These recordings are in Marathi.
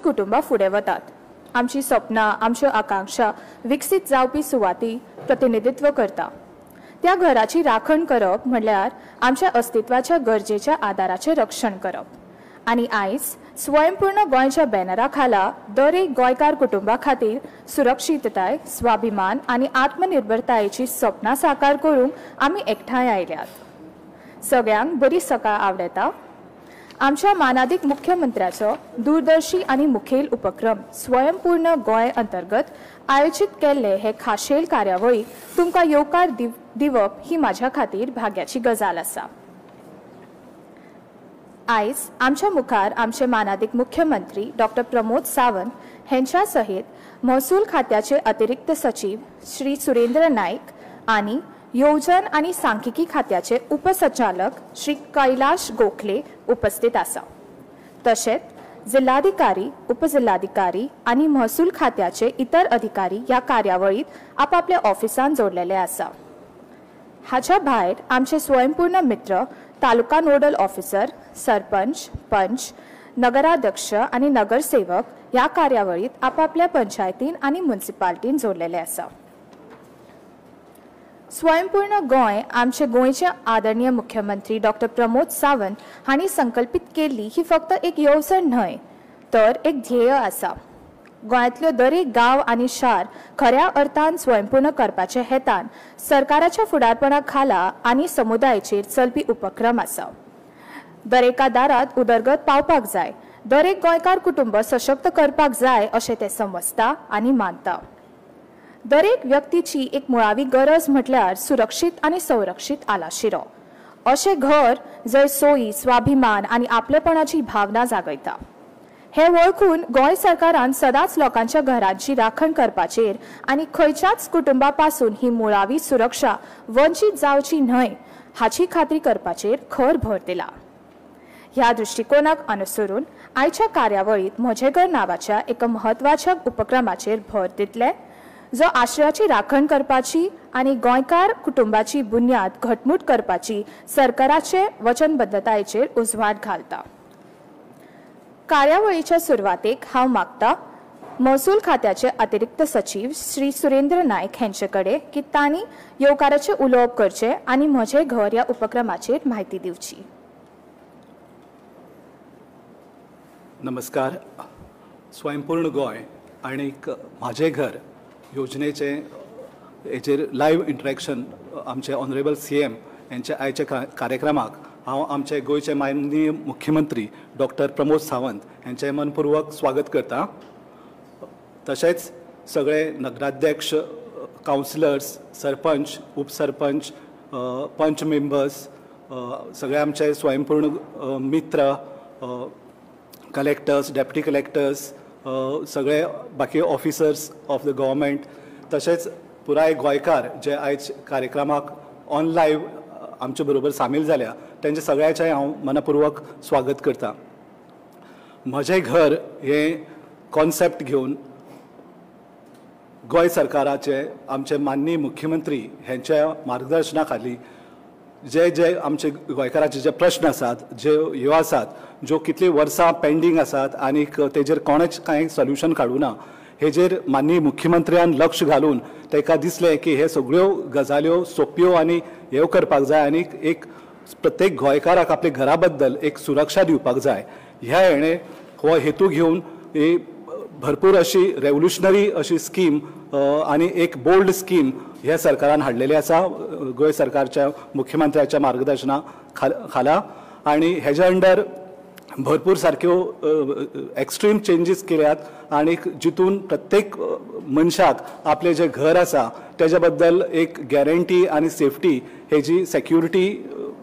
कुटुंबां फुडें वतात. आमची सपनां, आमच्यो आकांक्षा विकसीत जावपी सुवाती प्रतिनिधित्व करता. त्या घराची राखण करप म्हणल्यार आमच्या अस्तित्वाच्या गरजेच्या आदाराचें रक्षण करप. आनी आयज स्वयंपूर्ण गोंयच्या बॅनरा खाला दर एक गोंयकार कुटुंबा खातीर सुरक्षीतताय, स्वाभिमान आनी आत्मनिर्भरतायेची सपनां साकार करूंक आमी एकठांय आयल्यात. सगळ्यांक बरी सकाळ आवडेता. आमच्या मानादीक मुख्यमंत्र्याचो दूरदर्शी आनी मुखेल उपक्रम स्वयंपूर्ण गोंय अंतर्गत आयोजीत केल्ले हे खाशेल कार्यावळीक तुमकां येवकार दिवप ही म्हाज्या खातीर भाग्याची गजाल आसा. आयज आमच्या मुखार आमचे मानादीक मुख्यमंत्री डॉक्टर प्रमोद सावंत हेंच्या सहीत महसूल खात्याचे अतिरिक्त सचिव श्री सुरेंद्र नाईक आनी येवजण आनी सांख्यिकी खात्याचे उपसंचालक श्री कैलाश गोखले उपस्थित आसा. तशेंच जिल्हाधिकारी, उपजिल्हाधिकारी आनी महसूल खात्याचे इतर अधिकारी ह्या कार्यावळीत आपापल्या ऑफिसांत जोडलेले आसा. हाच्या भायर आमचे स्वयंपूर्ण मित्र तालुका नोडल ऑफिसर, सरपंच, पंच, नगराध्यक्ष आनी नगरसेवक ह्या कार्यावळीत आपापल्या पंचायतीन आनी म्युनिसिपालिटीन जोडलेले आसा. स्वयंपूर्ण गोंय आमचे गोंयचे आदरणीय मुख्यमंत्री डॉक्टर प्रमोद सावंत हांणी संकल्पित केल्ली ही फक्त एक येवजण न्हय तर एक ध्येय आसा. गोंयांतल्यो दरेक गांव आनी शार खऱ्या अर्थान स्वयंपूर्ण करपाचे हेतान सरकाराच्या फुडारपणा खाला आनी समुदायाचेर चलपी उपक्रम आसा. दरेका दारात उदरगत पावपाक जाय, दरेक गोंयकार कुटुंब सशक्त करपाक जाय अशें ते समजता आनी मानता. दरेक व्यक्तीची एक मुळावी गरज म्हटल्यार सुरक्षीत आनी संरक्षीत आलाशिरो. अशें घर जंय सोयी, स्वाभिमान आनी आपलेपणाची भावना जागयता. हे वळखून गोंय सरकारान सदांच लोकांच्या घरांची राखण करपाचेर आनी खंयच्याच कुटुंबा पासून ही मुळावी सुरक्षा वंचीत जावची न्हय हाची खात्री करपाचेर खर भर दिला. ह्या दृष्टिकोनाक अनुसरून आयच्या कार्यावळीत म्हजें घर नांवाच्या एका म्हत्वाच्या उपक्रमाचेर भर दितले जो आश्रयाची राखण करपाची आनी गोंयकार कुटुंबाची बुन्याद घटमूट करपाची सरकाराचे वचनबद्धतायेचेर उजवाड घालता. कार्यावळीच्या सुरवातेक हांव मागता महसूल खात्याचे अतिरिक्त सचिव श्री सुरेंद्र नाईक हेंचे कडेन की तांणी येवकाराचे उलोवप करचे आनी म्हजें घर ह्या उपक्रमाचेर म्हायती दिवची. नमस्कार. स्वयंपूर्ण गोंय आणि माझे घर योजनेचे हेचेर लायव्ह इंटरॅक्शन आमचे ऑनरेबल CM यांच्या आयच्या कार्यक्रमाक हांव आमचे गोंयचे माननीय मुख्यमंत्री डॉक्टर प्रमोद सावंत यांचे मनपूर्वक स्वागत करता. तशेंच सगळे नगराध्यक्ष, कावन्सिलर्स, सरपंच, उपसरपंच, पंच मेंबर्स, सगळे आमचे स्वयंपूर्ण मित्र, कलेक्टर्स, डेप्युटी कलेक्टर्स, सगळे बाकी ऑफिसर्स ऑफ द गव्हर्मेंट, तशेंच पुराय गोंयकार जे आयज कार्यक्रमाक ऑन लायव्ह आमचे बरोबर सामील जाल्या त्यांचे सगळ्याचें हांव मनपूर्वक स्वागत करता. म्हजें घर हे कॉन्सेप्ट घेवन गोंय सरकाराचे आमचे माननीय मुख्यमंत्री हेंच्या मार्गदर्शना खाली जे आमचे गोंयकाराचे जे प्रश्न आसात, जे ह्यो आसात, ज्यो कितली वर्सां पेंडींग आसात आनी तेजेर कोणेच कांय सोल्युशन काडूना, हेजेर माननीय मुख्यमंत्र्यान लक्ष घालून ताका दिसलें की हे सगळ्यो गजाल्यो सोंप्यो आनी हे करपाक जाय आनी एक प्रत्येक गोंयकाराक आपल्या घरा बद्दल एक सुरक्षा दिवपाक जाय. ह्या हेणे हो हेतू घेवन ही भरपूर अशी रेव्होल्युशनरी अशी स्कीम आनी एक बोल्ड स्कीम ह्या सरकारान हाडलेली आसा गोंय सरकारच्या मुख्यमंत्र्याच्या मार्गदर्शना खाला. आनी हेज्या अंडर भरपूर सारक्यो एक्स्ट्रीम चेंजीस केल्यात आनी जितून प्रत्येक मनशाक आपले जे घर आसा तेज्या बद्दल एक गॅरंटी आनी सेफ्टी हेजी सेक्युरिटी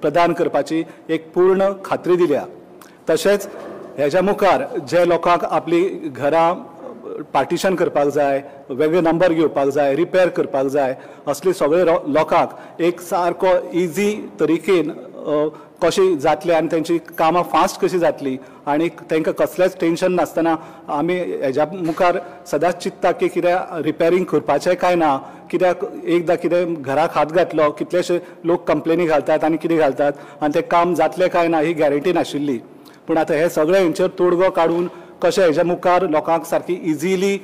प्रदान करपाची एक पूर्ण खात्री दिल्या. तशेंच हेज्या मुखार जे लोकांक आपली घरां पार्टिशन करपाक जाय, वेगळे नंबर घेवपाक जाय, रिपेर करपाक जाय, असले सगळे लोकांक एक सारको इजी तरिकेन कशी जातले आनी तेंची कामां फास्ट कशी जातली आनी तांकां कसलेंच टेन्शन नासतना आमी हेज्या मुखार सदांच चिंतता की कितें रिपेरींग करपाचें काय ना, कित्याक एकदां कितें घराक हात घातलो कितलेशे लोक कंप्लेनी घालतात आनी कितें घालतात आनी तें काम जातलें काय ना ही गॅरंटी नाशिल्ली. पूण आतां हे सगळे हेंचेर तोडगो काडून कशें हेच्या मुखार लोकांक सारकी इजिली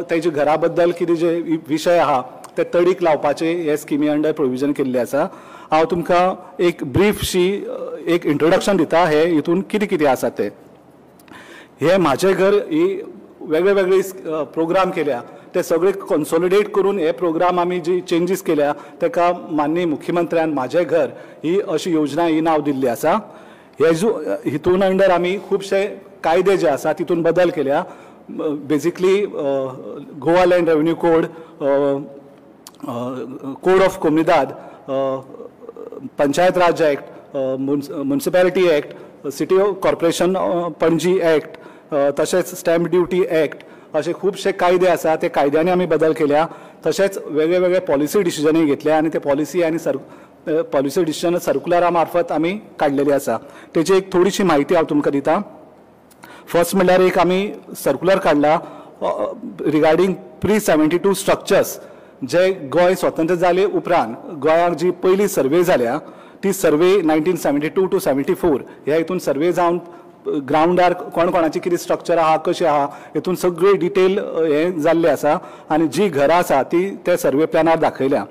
तेजे घरा बद्दल कितें जे विशय आहा ते तडीक लावपाचे हे स्किमी अंडर प्रोविजन केल्ले आसा। हांव तुमकां एक ब्रीफशी एक इंट्रोडक्शन दिता हे हितून कितें कितें आसा ते। हे म्हाजें घर ही वेगळे वेगळे प्रोग्राम केल्या ते सगळे कन्सोलिडेट करून हे प्रोग्राम आमी जी चेंजीस केल्या तेका माननीय मुख्यमंत्र्यान म्हाजें घर ही अशी योजना ही नांव दिल्ली आसा। हे हितून अंडर आमी खुबशे कायदे जे आसा तितून बदल केल्या। Basically Goa land revenue code, code of कोमुनिदाद, panchayat raj act, municipality act, city corporation Panaji act, तशेंच स्टॅम्प ड्युटी एक्ट असे खूबशे कायदे आसा ते कायद्यांनी आमी बदल केल्या। तशेंच वेगळे वेगळे पॉलिसी डिसिजनय घेतल्या आणि ते पॉलिसी आनी पॉलिसी डिसिजन सर्क्युलरा मार्फत आमी काडलेली आसा। तेची एक थोडीशी म्हायती हांव तुमकां दिता। फर्स्ट म्हणल्यार एक आमी सर्क्युलर काडला रिगार्डिंग प्री-72 स्ट्रक्चर्स जे गोंय स्वतंत्र जाले उपरांत गोंयाक जी पयली सर्वे जाल्या ती सर्वे 1972 to 74 ह्या हितून सर्वे जावन ग्राउंडार कोण कोणाची कितें स्ट्रक्चर आहा कशें आहा हितून सगळी डिटेल हे जाल्ले आसा आणि जी घरां आसा ती ते सर्वे प्लॅनार दाखयल्या।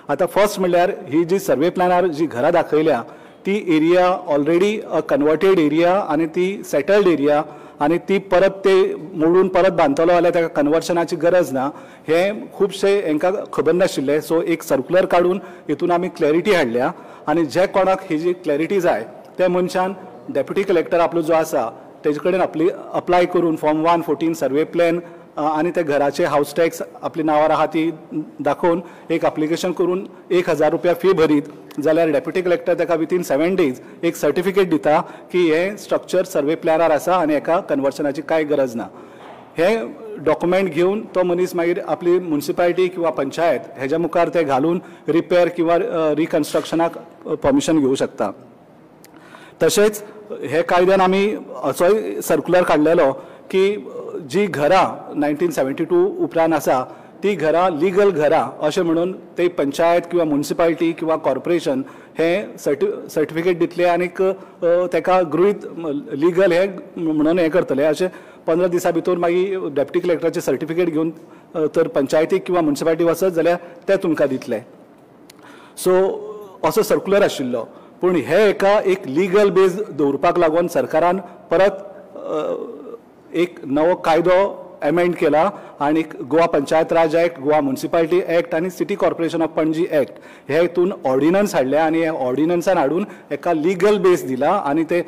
आता फर्स्ट म्हणल्यार ही जी सर्वे प्लॅनार जी घरां दाखयल्या ती एरिया ऑलरेडी कन्वर्टेड एरिया आणि ती सेटल्ड एरिया आणि ती परत ते मोडून परत बांदतलो जाल्यार ताका कन्वर्शनाची गरज ना हे खूबशे हांकां खबर नाशिल्ले। सो एक सर्क्युलर काडून हितून आमी क्लॅरिटी हाडल्या आणि जे कोणाक ही जी क्लॅरिटी जाय त्या मनशान डेप्युटी कलेक्टर आपलो जो आसा तेजे कडेन अप्लाय करून फॉर्म 114 सर्वे प्लॅन आणि त्या घराचे हाऊस टॅक्स आपल्या नावार आहा ती दाखोवन एक एप्लिकेशन करून 1000 रुपया फी भरीत जाल्यार डेप्युटी कलेक्टर ताका विथीन 7 days एक सर्टिफिकेट दिता की हे स्ट्रक्चर सर्वे प्लॅनार आसा आणि एका कन्वर्शनाची काय गरज ना। हे डॉक्युमेंट घेवन तो मनीस मागीर आपली म्युनिसिपालिटी किंवा पंचायत हेच्या मुखार ते घालून रिपेर किंवा रिकन्स्ट्रक्शनाक परमिशन घेवं शकता। तशेंच हे कायद्यान आमी असोय सर्क्युलर काडलेलो की जी घरां 1972 उपरांत आसा ती घरां लिगल घरां अशें म्हणून ते पंचायत किंवा म्युनिसिपालिटी किंवा कॉर्पोरेशन हे सर्टिफिकेट दितले आनीक तेका गृहीत लिगल हे म्हणून हे करतले। अशें 15 दिसां भितर मागीर डेप्युटी कलेक्टराचे सर्टिफिकेट घेवन तर पंचायतीक किंवा म्युनिसिपालिटी वचत जाल्यार ते तुमकां दितले। सो असो सर्क्युलर आशिल्लो पूण हे एका एक लिगल बेज दवरपाक लागून सरकारान परत एक नवो कायदो अमेंड केला आणि Goa panchayat raj act, Goa municipality act आणि city corporation of Panaji act हे हितून ऑर्डिनन्स हाडले आणि हे ऑर्डिनन्सान हाडून एका लिगल बेस दिला आणि ते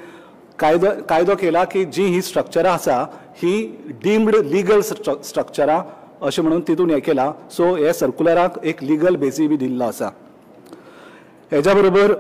कायदो केला की जी ही स्ट्रक्चरां आसा ही डीम्ड लिगल स्ट्रक्चरां अशें म्हणून तितून हे केला। सो हे सर्क्युलराक एक लिगल बेसी बी दिल्लो आसा। हेच्या बरोबर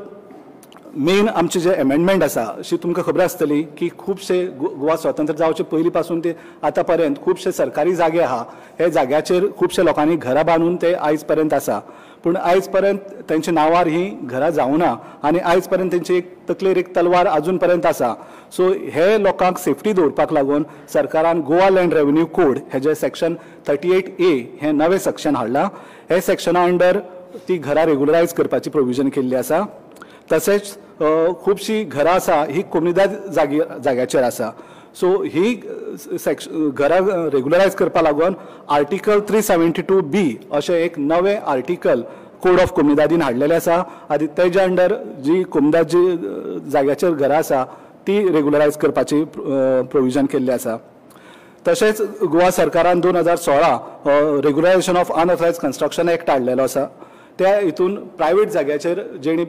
मेन आमचे जे अमेंडमेंट आसा अशी तुमकां खबर आसतली की खुबशे गोवा स्वतंत्र जावचे पयलीं पासून ते आतां पर्यंत खुबशे सरकारी जागे आहा हे जाग्याचेर खुबशे लोकांनी घरां बांदून ते आयज पर्यंत आसा पूण आयज पर्यंत तेंच्या नांवार ही घरां जावना आणि आयज पर्यंत तेंची एक तकलेर एक तलवार अजून पर्यंत आसा। सो हे लोकांक सेफ्टी दवरपाक लागून सरकारान गोवा लँड रेव्हेन्यू कोड हेजे सेक्शन 38A हे नवे सेक्शन हाडला। हे सेक्शना अंडर ती घरां रेग्युलरायज करपाची प्रोविजन केल्ली आसा। तशेंच खुबशी घरां आसा ही कोमुनिदाद जाग्याचेर आसा। सो ही घरां रेग्युलरायज करपा लागून आर्टिकल 372B अशें एक नवे आर्टिकल कोड ऑफ कोमुनिदादीन हाडलेले आसा आनी तेज्या अंडर जी कोमुनिदाद जी जाग्याचेर घरां आसा ती रेग्युलरायज करपाची प्रोविजन केल्ले आसा। तशेंच गोवा सरकारान 2016 regularisation of unauthorised construction act हाडलेलो आसा। त्या हितून प्रायवेट जाग्याचेर जेणी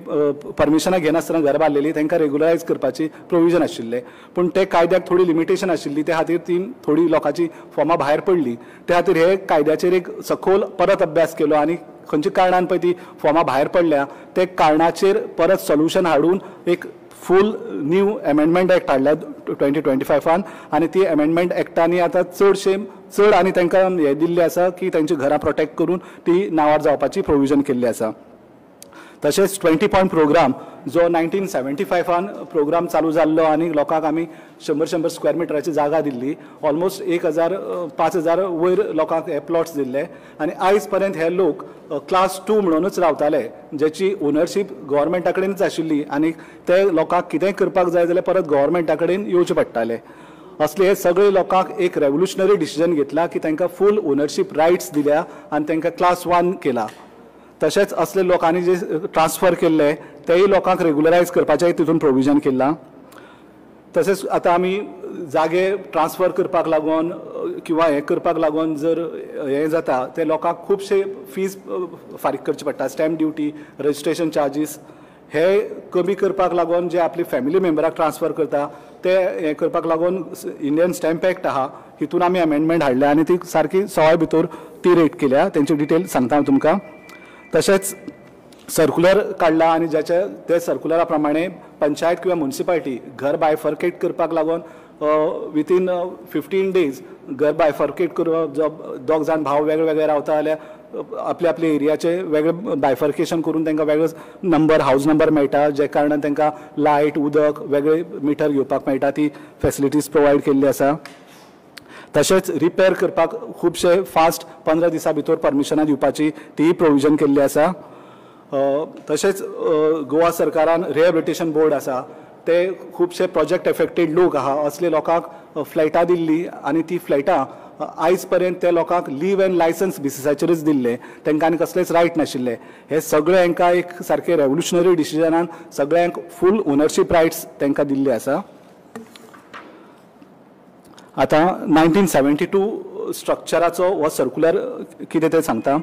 परमिशनां घेनासतना घर बांदलेली तांकां रेग्युलरायज करपाची प्रोविजन आशिल्ले पूण ते कायद्याक थोडी लिमिटेशन आशिल्ली त्या खातीर ती थोडी लोकांची फॉर्मां भायर पडली। त्या खातीर हे कायद्याचेर एक सखोल परत अभ्यास केलो आणि खंयच्या कारणान पळय ती फॉर्मां भायर पडल्या ते कारणाचेर परत सोल्युशन हाडून एक फूल न्यू अमेंडमेंट एक्ट हाडल्या 2025 आणि ती अमेंडमेंट एक्टांनी आतां चड आनी तांकां हे दिल्ले आसा की तांची घरां प्रोटेक्ट करून ती नांवार जावपाची प्रोविजन केल्ली आसा। तशेंच 20 पॉयंट प्रोग्राम जो 1975 प्रोग्राम चालू जाल्लो आणि लोकांक आमी 100 स्क्वेअर मिटराची जागा दिल्ली। ऑलमोस्ट 5,000 वयर लोकांक हे प्लॉट्स दिल्ले आणि आयज पर्यंत हे लोक क्लास 2 म्हणूनच रावताले ज्याची ओनरशीप गव्हर्मेंटा कडेनच आशिल्ली आणि ते लोकांक कितेंय करपाक जाय जाल्यार परत गव्हर्मेंटा कडेन येवचे पडटाले। असले हे सगळे लोकांक एक रेव्होल्युशनरी डिसिजन घेतला की तांकां फूल ओनरशीप रायट्स दिल्या आनी तांकां क्लास 1 केला. तशेंच असले लोकांनी जे ट्रान्सफर केल्ले तेय लोकांक रेग्युलरायज करपाचें तितून प्रोविजन केला. तशेंच आतां आमी जागे ट्रान्सफर करपाक लागून किंवा हे करपाक लागून जर हे जाता ते लोकांक खुबशे फीज फारीक करचे पडटा. स्टॅम्प ड्युटी, रजिस्ट्रेशन चार्जीस हे कमी करपाक लागून जे आपली फॅमिली मेंबराक ट्रान्सफर करता ते हे करपाक लागून इंडियन स्टॅम्प एक्ट आहा हितून आमी अमेंडमेंट हाडल्या आनी ती सारकी 6 भितर ती रेट केल्या. तेंची डिटेल सांगता हांव तुमकां. तशेंच सर्क्युलर काडला आनी ते सर्क्युलरा प्रमाणे पंचायत किंवा म्युनिसिपालिटी घर बायफर्केट करपाक लागून विथीन 15 days घर बायफर्केट करप. दोग जाण भाव वेगळे वेगळे रावता जाल्यार आपल्या एरियाचे वेगळे बायफर्केशन करून तांकां वेगळो नंबर हाऊस नंबर मेळटा, जे कारणान तांकां लायट उदक वेगळे मिटर घेवपाक मेळटा. ती फॅसिलिटीज प्रोवायड केल्ली आसा. तशेंच रिपेर करपाक खुबशे फास्ट 15 दिसां भितर परमिशनां दिवपाची ती प्रोविजन केल्ली आसा. तशेंच गोवा सरकारान रिहेबिलिटेशन बोर्ड आसा ते खुबशे प्रोजेक्ट एफेक्टेड लोक आहा असले लोकांक फ्लायटां दिल्ली आनी ती फ्लायटां आयज पर्यंत त्या लोकांक लीव एंड लायसन्स बेसिसाचेरच दिल्ले, तांकां आनी कसलेच रायट नाशिल्ले. हे सगळे हांकां एक सारखे रेव्होल्युशनरी डिसिजनान सगळ्यांक फूल ओनरशीप रायट्स तांकां दिल्ले आसा. आतां 1972 स्ट्रक्चराचो हो सर्क्युलर कितें तें सांगता.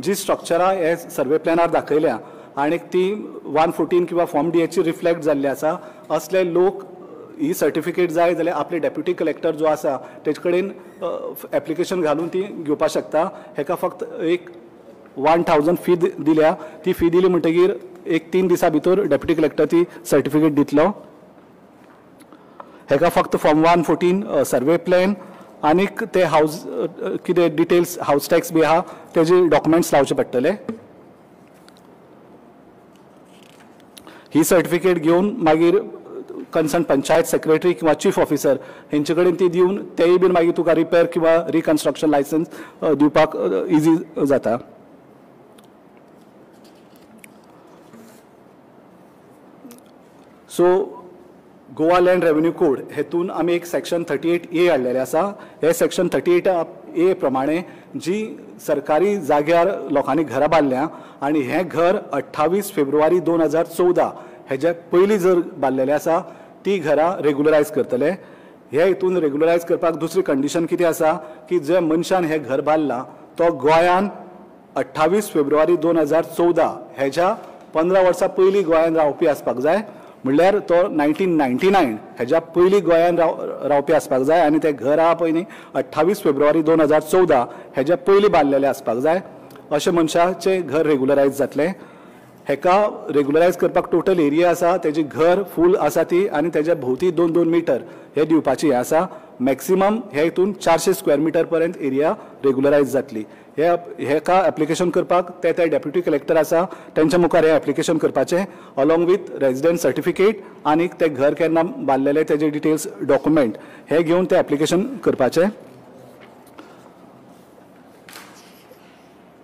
जी स्ट्रक्चरां हे सर्वे प्लॅनार दाखयल्या आनी ती 114 किंवा फॉर्म DH रिफ्लेक्ट जाल्ले आसा. असले लोक ही सर्टिफिकेट जाय जाल्यार आपले डेप्युटी कलेक्टर जो आसा तेजे कडेन एप्लिकेशन घालून ती घेवपाक शकता. हेका फक्त एक 1000 फी दिल्या. ती फी दिली म्हणटकीर एक 3 दिसां भितर डेप्युटी कलेक्टर ती सर्टिफिकेट दितलो. हेका फक्त फॉर्म 114 सर्वे प्लॅन आनीक ते हाऊस कितें डिटेल्स हाऊस टॅक्स बी आहा तेजे डॉक्युमेंट्स लावचे पडटले. ही सर्टिफिकेट घेवन मागीर कन्सर्न पंचायत सेक्रेटरी किंवा चीफ ऑफिसर हेंचे कडेन ती दिवन तेय बीन मागीर तुका रिपेर किंवा रिकन्स्ट्रक्शन लायसन्स दिवपाक इजी जाता. So Goa land revenue code हेतून आमी एक सेक्शन 38A हाडलेले आसा. हे सेक्शन 38A प्रमाणे जी सरकारी जाग्यार लोकांनी घरां बांदल्या आनी हें घर 28 फेब्रुवारी 2014 हेजे पयलीं जर बांदलेलें आसा ती घरां रेग्युलरायज करतले. हे हितून रेग्युलरायज करपाक दुसरी कंडिशन कितें आसा की जे मनशान हें घर बांदलां तो गोंयान 28 फेब्रुवारी 2014 हेच्या 15 वर्सां पयलीं गोंयान रावपी आसपाक जाय. म्हणल्यार तो 1999 हेच्या पयलीं गोंयान रावपी आसपाक जाय आनी तें घर आहा पळय न्ही 28 फेब्रुवारी 2014 हेच्या पयलीं बांदलेलें आसपाक जाय. अशे मनशाचें घर रेग्युलरायज जातलें. हेका रेग्युलरायज करपाक टोटल एरिया आसा तेजी घर फूल आसा ती आनी तेज्या भोवती 2-2 मीटर हे दिवपाची आसा. मॅक्सिमम हे हितून 400 स्क्वेअर मिटर पर्यंत एरिया रेग्युलरायज जातली. हेका एप्लिकेशन करपाक ते डेप्युटी कलेक्टर आसा तेंच्या मुखार हे एप्लिकेशन करपाचें अलॉंग विथ रेजिडेंट सर्टिफिकेट आनी ते घर केन्ना बांदलेले तेजे डिटेल्स डॉक्युमेंट हे घेवन ते एप्लिकेशन करपाचें.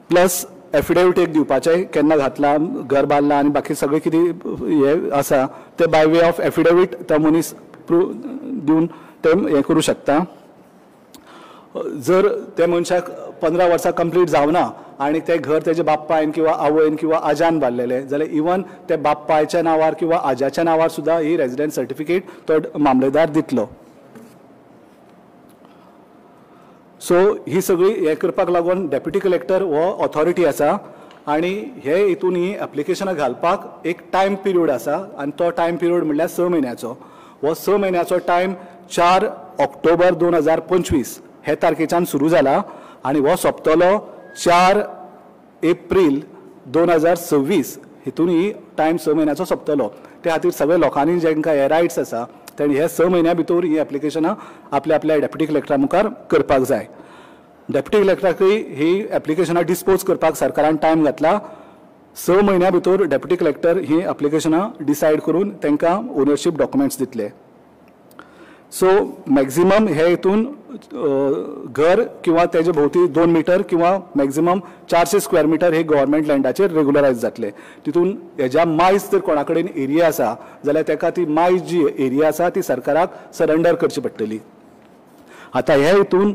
प्लस एफिडेविट एक दिवपाचें केन्ना घातला घर बांदलां आनी बाकी सगळें कितें हे आसा ते बाय वे ऑफ एफिडेविट तो मनीस दिवन ते हे करूं शकता. जर ते मनशाक 15 वर्सां कंप्लीट जावना आनी ते घर तेजे बाप्पायन किंवा आवयन किंवा आज्यान बांदलेलें जाल्यार इवन ते बाप्पायच्या नांवार किंवा आज्याच्या नांवार सुद्दां ही रेजिडेंट सर्टिफिकेट तो मामलेदार दितलो. सो ही सगळी हे करपाक लागून डेप्युटी कलेक्टर हो ऑथॉरिटी आसा आनी हे हितून ही एप्लिकेशनां घालपाक एक टायम पिरियड आसा आनी तो टायम पिरियड म्हणल्यार 6 म्हयन्याचो. हो 6 म्हयन्याचो टायम 4 ऑक्टोबर 2025 हे तारखेच्यान सुरू जाला आनी हो सोंपतलो 4 एप्रील 2026 हितून ही टायम 6 म्हयन्याचो सोंपतलो. ते खातीर सगळे लोकांनी जेंकां हे रायट्स आसा तेणी हे 6 म्हयन्या भितर ही एप्लिकेशनां आपल्या डेप्युटी कलेक्टरा मुखार करपाक जाय. डेप्युटी कलेक्टराकय ही एप्लिकेशनां डिस्पोज करपाक सरकारान टायम घातला. 6 म्हयन्या भितर डेप्युटी कलेक्टर ही एप्लिकेशनां डिसायड करून तांकां ओनरशीप डॉक्युमेंट्स दितले. सो मॅक्झिमम हे हितून घर किंवा तेजे भोवती 2 मीटर किंवा मॅक्झिमम 400 स्क्वेअर मिटर हे गव्हर्मेंट लँडाचेर रेग्युलरायज जातले. तितून हेज्या मायज जर कोणा कडेन एरिया आसा जाल्यार ताका ती मायज जी एरिया आसा ती सरकाराक सरेंडर करची पडटली. आता ह्या हितून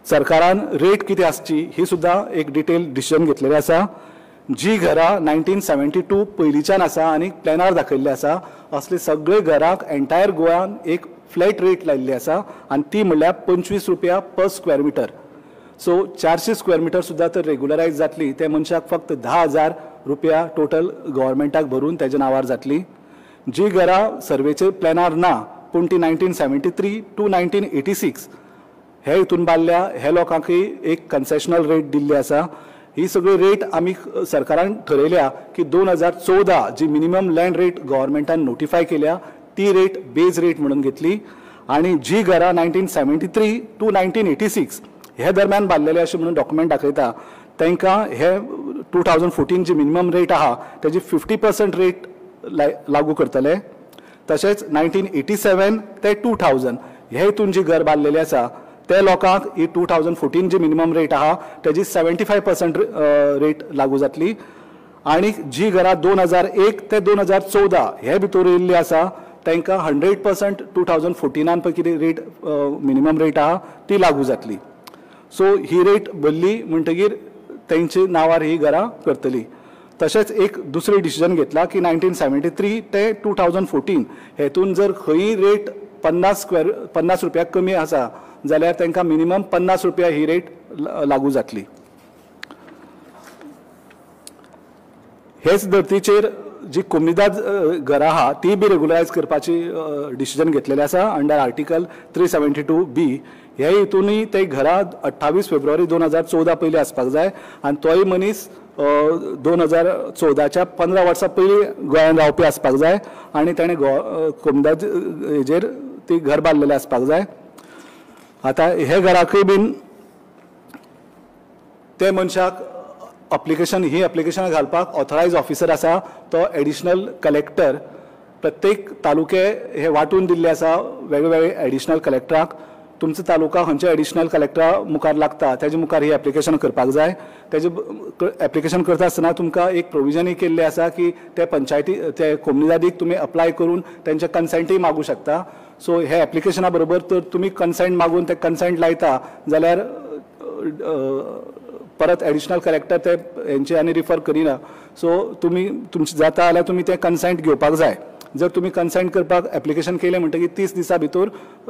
सरकारान रेट किती आसची ही सुद्धा एक डिटेल डिसिजन घेतलेले आसा. जी घरां 1972 पयलींच्यान आसा आनी प्लॅनार दाखयल्ली आसा असले सगळे घरांक एंटायर गोंयान एक फ्लॅट रेट लायिल्ली आसा आनी ती म्हणल्यार 25 रुपया पर square metre. So 400 square metre सुद्दां तर रेग्युलरायज जातली. ते मनशाक फक्त 10,000 रुपया टोटल गव्हर्मेंटाक भरून तेज्या नांवार जातली. जी घरां सर्वेचे प्लॅनार ना पूण ती 1973 टू 1986 हे हितून बांदल्या हे लोकांकय एक कन्सेशनल रेट दिल्ली आसा. ही सगळी रेट आमी सरकारान ठरयल्या की 2014 जी मिनिमम लँड रेट गव्हर्मेंटान नोटिफाय केल्या ती रेट बेज रेट म्हणून घेतली. आणि जी घरां 1973 टू 1986 हे दरम्यान बांदलेले अशें म्हणून डॉक्युमेंट दाखयता तांकां हे 2014 जी मिनिमम रेट आहा तेजी 50% रेट लागू करतले. तशेंच 1987 ते 2000 हे हितून जी घर बांदलेली आसा ते लोकांक ही 2014 जी मिनिमम रेट आहा तेजी 75% रेट लागू जातली. आणि जी घरां 2001 ते 2014 हे भितर येयल्ली आसा तांकां 100% 2014 पळय कितें रेट मिनिमम रेट आहा ती लागू जातली. सो ही रेट बदली म्हणटगीर तेंचे नांवार ही घरां करतली. तशेंच एक दुसरें डिसिजन घेतला की 1973 ते 2014 हेतून जर खंयी रेट 50 रुपया कमी आसा जाल्यार तांकां मिनिमम 50 रुपया ही रेट लागू जातली. हेच धर्तीचेर जी कोमनीदाद घरां आहा ती बी रेग्युलरायज करपाची डिसिजन घेतलेले आसा अंडर आर्टिकल 372B. हे हितूनय ते घरां 28 फेब्रुवारी 2014 पयली आसपाक जाय आनी तोय मनीस 2014च्या 15 वर्सां पयलीं गोंयांत रावपी आसपाक जाय आनी ताणें कोमनीदाद हेजेर ती घर बांदलेलें आसपाक जाय. आता हे घराकय बीन ते मनशाक ही एप्लिकेशन घालपाक ऑथरायज ऑफिसर आसा तो एडिशनल कलेक्टर. प्रत्येक तालुके हे वांटून दिल्ले आसा वेगवेगळे एडिशनल कलेक्टराक. तुमचो तालुका खंयच्या एडिशनल कलेक्टरा मुखार लागता तेजे मुखार ही एप्लिकेशन करपाक जाय. तेजे एप्लिकेशन करता आसतना तुमकां एक प्रोविजनय केल्लें आसा की ते पंचायती ते कोमनीदादीक तुमी अप्लाय करून तेंचे कन्सेंटय मागूं शकता. सो हे एप्लिकेशना बरोबर तर तुमी कन्सेंट मागून ते कन्सेंट लायता जाल्यार परत एडिशनल कलेक्टर ते हेंचे आनी रिफर करिना. सो तुमचे जाता जाल्यार तुमी ते कन्सेंट घेवपाक जाय. जर तुमी कन्सेंट करपाक एप्लिकेशन केलें म्हणटकीर 30 दिसां भितर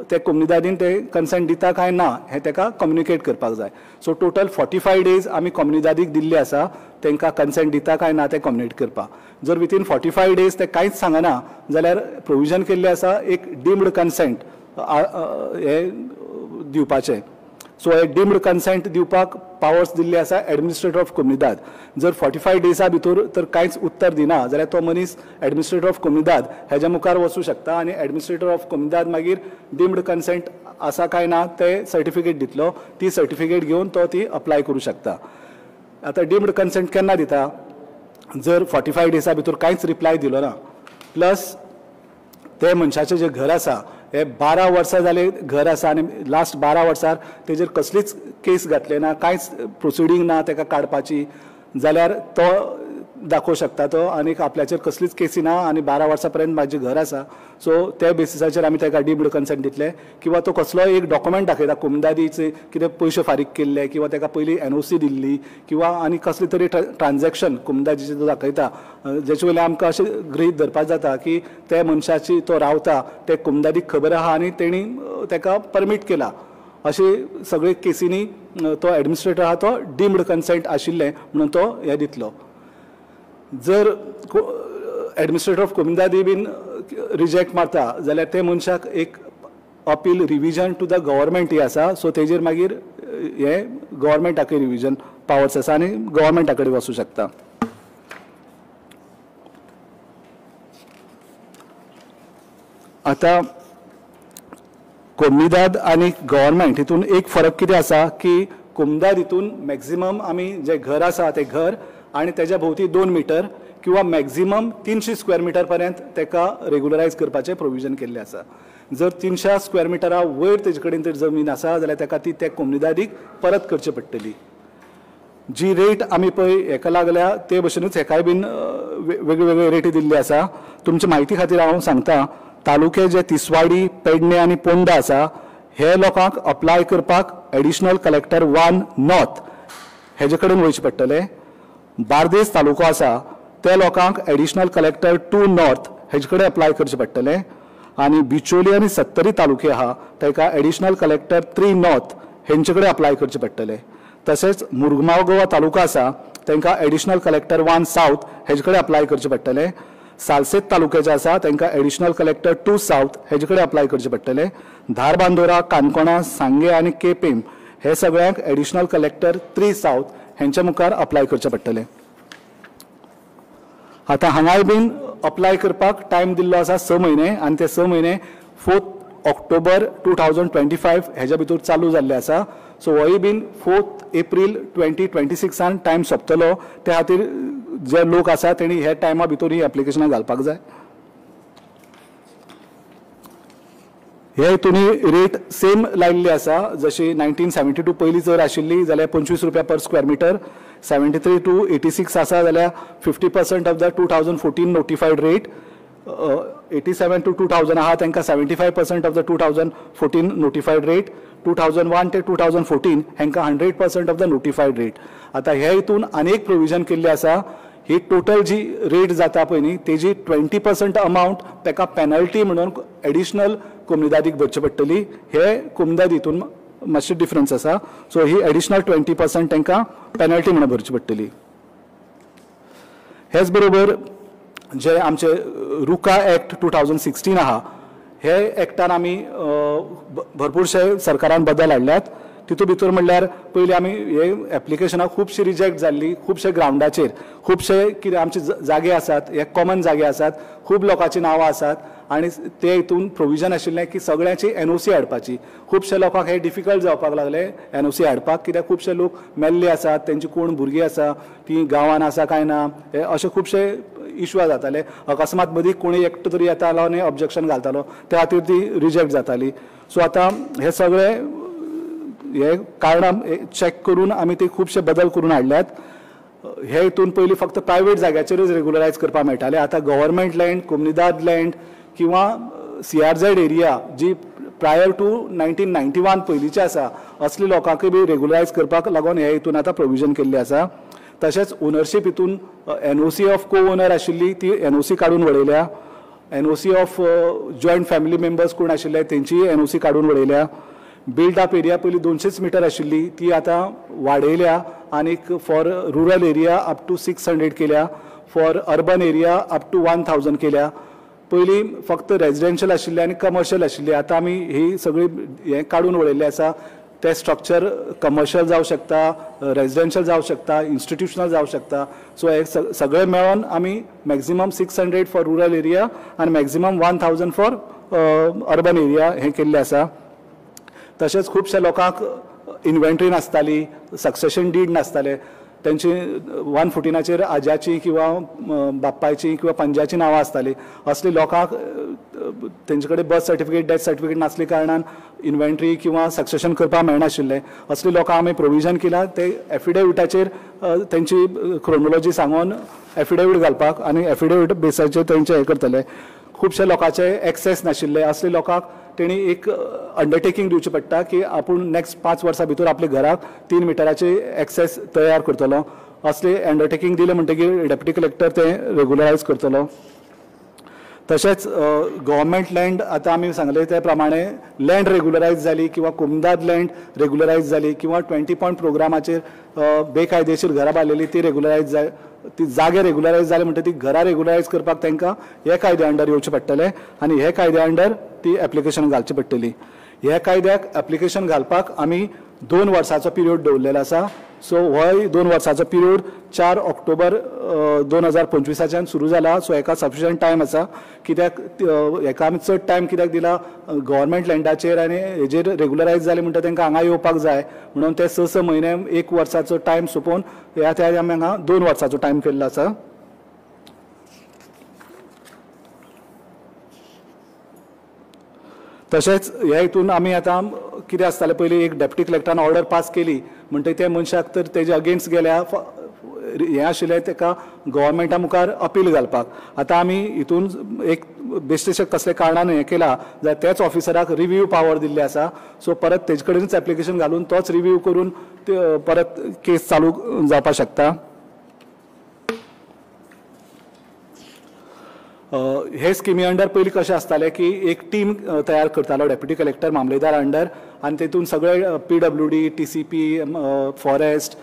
ते कोमनीदादीन ते कन्सेंट दिता काय ना हें ताका कम्युनिकेट करपाक जाय. सो टोटल 45 डेज आमी कोमनीदादीक दिल्ले आसा तांकां कन्सेंट दिता काय ना ते कम्युनिकेट करपाक. जर विथीन 45 डेज ते कांयच सांगना जाल्यार प्रोविजन केल्लें आसा एक डीम्ड कन्सेंट हे दिवपाचें. सो हे डीम्ड कन्सेंट दिवपाक पावर्स दिल्ले आसा एडमिनिस्ट्रेटर ऑफ कोमनीदाद. जर 45 डेजा भितर तर कांयच उत्तर दिना जाल्यार तो मनीस एडमिनिस्ट्रेटर ऑफ कोमनीदाद हेज्या मुखार वचूं शकता आनी एडमिनिस्ट्रेटर ऑफ कोमनीदाद मागीर डीम्ड कन्सेंट आसा काय ना ते सर्टिफिकेट दितलो. ती सर्टिफिकेट घेवन तो ती अप्लाय करूं शकता. आतां डीम्ड कन्सेंट केन्ना दिता जर 45 डेजा भितर कांयच रिप्लाय दिलो ना प्लस ते मनशाचें जें घर आसा हे 12 वर्सां जाले घर आसा आनी लास्ट 12 वर्सार तेजेर कसलीच केस घातले ना कांयच प्रोसिडींग ना ताका काडपाची जाल्यार तो दाखोवं शकता तो आनीक आपल्याचेर कसलीच केसी ना आनी 12 वर्सां पर्यंत म्हाजें घर आसा. सो त्या बेसिसाचेर आमी ताका डीम्ड कन्सेंट दितले. किंवा तो कसलोय एक डॉक्युमेंट दाखयता कोमनीदादीचे कितें पयशे फारीक केल्ले किंवा ताका पयलीं NOC दिल्ली किंवा आनी कसले तरी ट्रान्जॅक्शन कोमनीदादीचे दाखयता जेचे वयल्यान आमकां अशें गृहीत धरपाक जाता की त्या मनशाची तो रावता ते कोमनीदादीक खबर आहा आनी तेणी ताका परमीट केला. अशे सगळे केसींनी तो एडमिनिस्ट्रेटर आहा तो डीम्ड कन्सेंट आशिल्लें म्हणून तो हे दितलो. जर एडमिनिस्ट्रेटर ऑफ कोमनीदादी बीन रिजेक्ट मारता जाल्यार ते मनशाक एक appeal revision to the government ही आसा. सो तेजेर मागीर हे गव्हर्मेंटाकय रिविजन पावर्स आसा आनी गव्हर्मेंटा कडेन वचूं शकता. आता कोमनीदाद आनी गव्हर्मेंट हितून एक फरक कितें आसा की कोमनीदाद हितून मॅक्झिमम आमी जे घर आसा ते घर आनी तेज्या भोवती 2 मीटर किंवा मॅक्झिमम 300 स्क्वेअर मिटर पर्यंत ताका रेग्युलरायज करपाचें प्रोविजन केल्लें आसा. जर 300 स्क्वेअर मिटरा वयर तेजे कडेन जर जमीन आसा जाल्यार ताका ती त्या कोमनीदादीक परत करची पडटली. जी रेट आमी पळय हेका लागल्या ते भशेनूच हेकाय बीन वेगवेगळे रेटी दिल्ली आसा. तुमचे म्हायती खातीर हांव सांगता तालुके जे तिसवाडी पेडणे आनी पोंडा आसा हे लोकांक अप्लाय करपाक एडिशनल कलेक्टर 1 नॉर्थ हेजे कडेन वयचे पडटले. बार्देस तालुको आसा त्या लोकांक एडिशनल कलेक्टर 2 नॉर्थ हेजे कडेन अप्लाय करचे पडटले. आनी बिचोली आनी सत्तरी तालुके आहा ताका एडिशनल कलेक्टर 3 नॉर्थ हेंचे कडेन अप्लाय करचे पडटले. तशेंच मुरगांव गोवा तालुका आसा तांकां एडिशनल कलेक्टर 1 साउथ हेजे कडेन अप्लाय करचे पडटले. सालसेत तालुक्याचे आसा तांकां एडिशनल कलेक्टर 2 साउथ हेजे कडेन अप्लाय करचे पडटले. धारबांदोरा, काणकोणा, सांगे आनी केपें हे सगळ्यांक एडिशनल कलेक्टर 3 साउथ हेंच्या मुखार अप्लाय करचे पडटले. आतां हांगाय बीन अप्लाय करपाक टायम दिल्लो आसा 6 म्हयने आनी ते 6 म्हयने 4 ऑक्टोबर 2025 हेच्या भितर चालू जाल्ले आसा. सो होय बीन 4 एप्रील 2026 टायम सोंपतलो. त्या खातीर जे लोक आसा तेणी हे टायमा भितर ही एप्लिकेशनां घालपाक जाय. हे हितूनी रेट सेम लायिल्ली आसा जशी 1972 पयलीं जर आशिल्ली जाल्यार 25 रुपया पर स्क्वेअर मिटर. 73 to 86 आसा जाल्यार 50% ऑफ द 2014 नोटिफायड रेट. 87 to 2000 आहा तांकां 75% ऑफ द 2014 नोटिफायड रेट. 2001 ते 2014 हांकां 100% ऑफ द नोटिफायड रेट. आतां हे हितून आनीक प्रोविजन केल्ले आसा. ही टोटल जी रेट जाता पळय न्ही तेजी 20% अमावंट ताका पेनल्टी म्हणून एडिशनल कोमुनिदादीक भरची पडटली. हे कोमुनिदाद हितून मातशें डिफरन्स आसा. सो ही एडिशनल 20% तांकां पेनल्टी म्हणून भरची पडटली. हेच बरोबर जे आमचे रुका एक्ट 2016 आहा हे एक्टान आमी भरपूरशे सरकारान बदल हाडल्यात. तितून भितर म्हणल्यार पयलीं आमी हे एप्लिकेशनां खुबशीं रिजेक्ट जाल्लीं खुबशे ग्रावंडाचेर. खुबशे कितें आमचे जागे आसात हे कॉमन जागे आसात, खूब लोकांची नांवां आसात आनी ते हितून प्रोविजन आशिल्लें की सगळ्यांची NOC हाडपाची. खुबशे लोकांक हे डिफिकल्ट जावपाक लागले NOC हाडपाक कित्याक खुबशे लोक मेल्ले आसात, तेंची कोण भुरगीं आसा ती गांवांत आसा काय ना हे अशे खुबशे इश्यू जाताले. अकस्मात मदीं कोणी एकटो तरी येतालो आनी ऑब्जेक्शन घालतालो त्या खातीर ती रिजेक्ट जाताली. सो आतां हे सगळे हे कारणां चॅक करून आमी ते खुबशे बदल करून हाडल्यात. हे हितून पयलीं फक्त प्रायवेट जाग्याचेरच रेग्युलरायज करपाक मेळटाले. आतां गव्हर्मेंट लँड, कोमुनिदाद लँड किंवा CRZ एरिया जी प्रायर टू 1991 पयलींची आसा असली लोकांकय बी रेग्युलरायज करपाक लागून हे हितून आतां प्रोविजन केल्लें आसा. तशेंच ओनरशीप हितून NOC ऑफ को ओनर आशिल्ली ती NOC काडून उडयल्या. NOC of joint family members कोण आशिल्ले तेंची NOC काडून उडयल्या. बिल्ड अप एरिया पयलीं 200 मिटर आशिल्ली ती आतां वाडयल्या आनीक for rural area up to 600 केल्या. For urban area up to 1000 केल्या. पयलीं फक्त रेजिडेन्शियल आशिल्ले आनी कमर्शियल आशिल्ले. आतां आमी ही सगळी हे काडून उडयल्ले आसा. ते स्ट्रक्चर कमर्शियल जावं शकता, रेजिडेन्शियल जावं शकता, इन्स्टिट्यूशनल जावं शकता. सो हे सगळे मेळोन आमी मॅक्झिमम 600 फॉर रुरल एरिया आनी मॅक्झिमम 1000 फॉर अर्बन एरिया हे केल्ले आसा. तशेंच खुबशे लोकांक इन्व्हेंटरी नासताली, सक्सेशन डीड नासताले. तेंची 114 आज्याची किंवा बापायची किंवा पंजाची नांवां आसताली. असली लोकांक तेंचे कडेन बर्थ सर्टिफिकेट, डेथ सर्टिफिकेट नासले कारणान इन्व्हेंटरी किंवा सक्सेशन करपाक मेळनाशिल्लें. असली लोकांक आमी प्रोविजन केलां ते एफिडेविटाचेर तेंची क्रोनोलॉजी सांगून एफिडेविट घालपाक आनी एफिडेविट बेसाचेर तेंचे हे करतले. खुबशे लोकांचे एक्सेस नाशिल्ले असले लोकांक तेणी एक अंडरटेकिंग दिवचें पडटा की आपूण नेक्स्ट 5 वर्सां भितर आपल्या घराक 3 मिटराचे एक्सेस तयार करतलो. असले अंडरटेकिंग दिले म्हणटकीर डेप्युटी कलेक्टर ते रेग्युलरायज करतलो. तशेंच गव्हर्मेंट लँड आतां आमी सांगले त्या प्रमाणे लँड रेग्युलरायज जाली किंवा कोमुनिदाद लँड रेग्युलरायज जाली किंवा 20 पॉयंट प्रोग्रामाचेर बेकायदेशीर घरां बांदलेली ती रेग्युलरायज जाय. ती जागे रेग्युलरायज जाले म्हणटा ती घरां रेग्युलरायज करपाक तांकां हे कायद्या अंडर येवचें पडटलें आनी हे कायद्या अंडर ती एप्लिकेशन घालची पडटली. ह्या कायद्याक एप्लिकेशन घालपाक आमी 2 वर्सांचो पिरियड दवरलेलो आसा. सो होय 2 वर्सांचो पिरियड 4 ऑक्टोबर 2025 सुरू जाला. सो हेका सफिशियंट टायम आसा. कित्याक हेका आमी चड टायम कित्याक दिला गव्हर्मेंट लँडाचेर आनी हेजेर रेग्युलरायज जाले म्हणटा तांकां हांगा येवपाक जाय म्हणून ते 6 म्हयने 1 वर्साचो टायम सोंपोवन ह्या त्या आमी हांगा 2 वर्साचो टायम केल्लो आसा. तशेंच ह्या हितून आमी आतां कितें आसतालें पयलीं एक डेप्युटी कलेक्टरान ऑर्डर पास केली म्हणटकीर त्या मनशाक तर तेजे अगेन्स्ट गेल्या हें आशिल्लें ताका गव्हर्मेंटा मुखार अपील घालपाक. आतां आमी हितून एक बेश्टेशे कसले कारणान हें केला जाल्यार त्याच ऑफिसराक रिव्यू पावर दिल्ली आसा. सो परत तेजे कडेनच एप्लिकेशन घालून तोच रिव्यू करून परत केस चालू जावपाक शकता. हे स्किमी अंडर पयलीं कशें आसतालें की एक टीम तयार करतालो डेप्युटी कलेक्टर मामलेदार अंडर आनी तेतून सगळे PWD, TCP, फॉरेस्ट,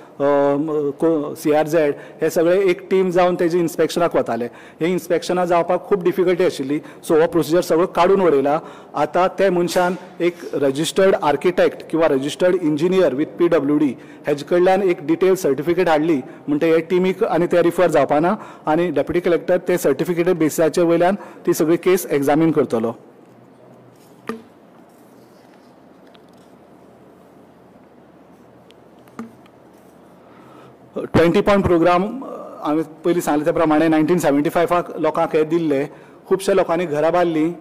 CRZ हे सगळे एक टीम जावन तेजी इन्स्पेक्शनाक वताले. हे इन्स्पेक्शनां जावपाक खूब डिफिकल्टी आशिल्ली. सो हो प्रोसिजर सगळो काडून उडयला. आतां ते मनशान एक रजिस्टर्ड आर्किटेक्ट किंवा रजिस्टर्ड इंजिनियर विथ PWD हेजे कडल्यान एक डिटेल सर्टिफिकेट हाडली म्हणटा हे टिमीक आनी ते रिफर जावपाना आनी डेप्युटी कलेक्टर ते सर्टिफिकेट बेसिसाचे वयल्यान ती सगळी केस एग्जामीन करतलो. ट्वेंटी पॉयंट प्रोग्राम हांवें पयलीं सांगले त्या प्रमाणे 1975 लोकांक हे दिल्ले. खुबशे लोकांनी घरां बांदलीं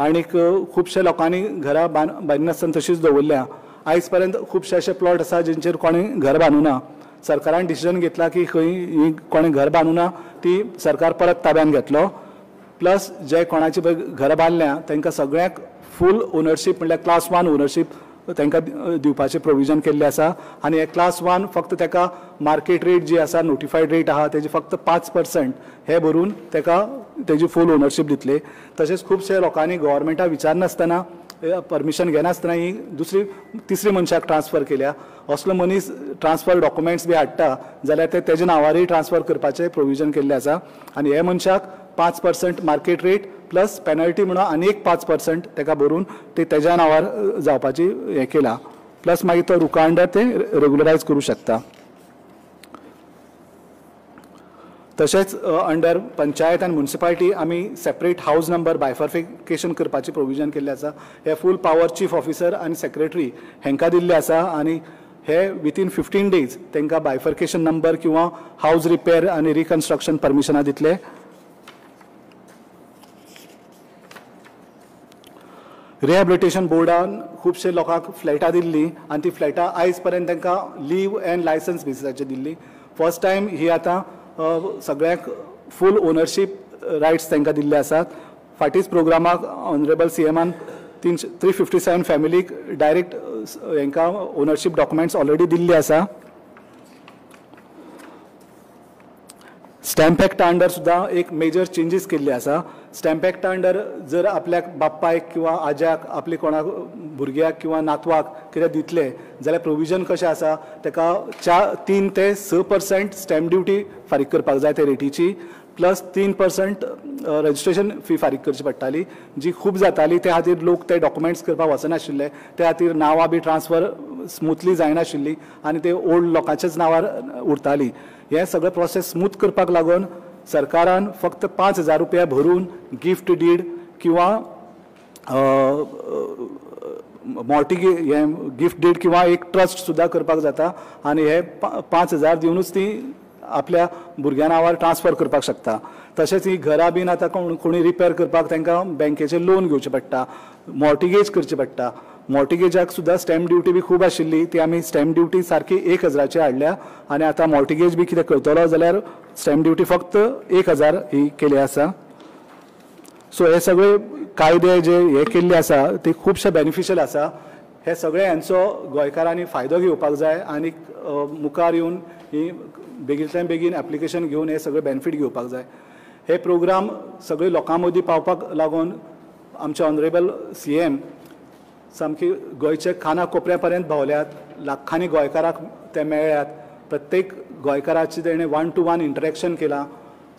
आनीक खुबशे लोकांनी घरां बांदिनासतना तशीच दवरल्या. आयज पर्यंत खुबशे अशे प्लॉट आसा जेंचेर कोणी घर बांदूना. सरकारान डिसिजन घेतला की खंय कोणी घर बांदूना ती सरकार परत ताब्यान घेतलो. प्लस जे कोणाची घरां बांदल्या तांकां सगळ्यांक फूल ओनरशीप म्हणल्यार क्लास 1 ओनरशीप तांकां दिवपाचें प्रोविजन केल्लें आसा. आनी हे क्लास 1 फक्त ताका मार्केट रेट जी आसा नोटिफायड रेट आहा तेजी फक्त 5% हे भरून ताका तेजी फूल ओनरशीप दितले. तशेंच खुबशे लोकांनी गव्हर्मेंटाक विचारनासतना परमिशन घेनासतना ही दुसरी तिसरी मनशाक ट्रान्सफर केल्या. असलो मनीस ट्रान्सफर डॉक्युमेंट्स बी हाडटा जाल्यार ते तेजे नांवारय ट्रान्सफर करपाचें प्रोविजन केल्लें आसा. आनी हे मनशाक 5% मार्केट रेट प्लस पेनल्टी म्हणून आनी एक 5% ताका भरून ते तेज्या नांवार जावपाची हें केलां. प्लस मागीर तो रुका अंडर ते रेग्युलरायज करूं शकता. तशेंच अंडर पंचायत आनी म्युनिसिपालिटी आमी सेपरेट हावज नंबर बायफर्फिकेशन करपाचें प्रोविजन केल्लें आसा. हे फूल पावर चीफ ऑफिसर आनी सेक्रेटरी हांकां दिल्ले आसा आनी हे विथीन 15 days तांकां बायफर्केशन नंबर किंवा हावज रिपेर आनी रिकन्स्ट्रक्शन परमिशनां दितले. रिहॅबिलिटेशन बोर्डान खुबशे लोकांक फ्लॅटां दिल्लीं आनी ती फ्लॅटां आयज पर्यंत तांकां लीव एंड लायसन्स बेसिसाचेर दिल्लीं. फर्स्ट टायम ही आतां सगळ्यांक फूल ओनरशीप रायट्स तांकां दिल्ले आसात. फाटींच प्रोग्रामाक ऑनरेबल CMान 357 फॅमिलीक डायरेक्ट हांकां ओनरशीप डॉक्युमेंट्स ऑलरेडी दिल्ले आसा. स्टॅम्प एक्टा अंडर सुद्दां एक मेजर चेंजीस केल्ले आसा. स्टॅम्प एक्टा अंडर जर आपल्याक बापायक किंवा आज्याक आपल्या कोणाक भुरग्याक किंवा नातवाक कितें दितले जाल्यार प्रोविजन कशें आसा ताका 3 ते 6% स्टॅम्प ड्युटी फारीक करपाक जाय ते रेटीची प्लस 3% रजिस्ट्रेशन फी फारीक करची पडटाली जी खूब जाताली. त्या खातीर लोक ते डॉक्युमेंट्स करपाक वचनाशिल्ले. त्या खातीर नांवां बी ट्रान्सफर स्मुथली जायनाशिल्ली आनी ते ओल्ड लोकांच्याच नांवार उरताली. हे सगळे प्रोसेस स्मूथ करपाक लागून सरकारान फक्त 5,000 रुपया भरून गिफ्ट डीड किंवा मॉर्टिगेज हे गिफ्ट डीड किंवा एक ट्रस्ट सुद्दां करपाक जाता आनी हे 5,000 दिवनूच ती आपल्या भुरग्या नांवार ट्रान्सफर करपाक शकता. तशेंच ही घरां बीन आतां कोणी रिपेर करपाक तांकां बँकेचे लोन घेवचें पडटा, मॉर्टिगेज करची पडटा. मॉर्टिगेजाक सुद्दां स्टॅम्प ड्युटी बी खूब आशिल्ली ती आमी स्टॅम्प ड्युटी सारकी 1,000ची हाडल्या आनी आतां मॉर्टिगेज बी कितें करतलो जाल्यार स्टॅम्प ड्युटी फक्त 1,000 ही केली आसा. सो हे सगळे कायदे जे हे केल्ले आसा ते खुबशे बेनिफिशियल आसा. हे सगळे हांचो गोंयकारांनी फायदो घेवपाक जाय आनी मुखार येवन ही बेगींतल्यान बेगीन एप्लिकेशन घेवन हे सगळे बेनिफीट घेवपाक जाय. हे प्रोग्राम सगळे लोकां मदीं पावपाक लागून आमचे ऑनरेबल CM सामकी गोंयचे खाना कोपऱ्या पर्यंत भोंवल्यात. लाखांनी गोंयकारांक ते मेळ्ळ्यात. प्रत्येक गोंयकाराची तेणें 1-to-1 इंटरेक्शन केलां.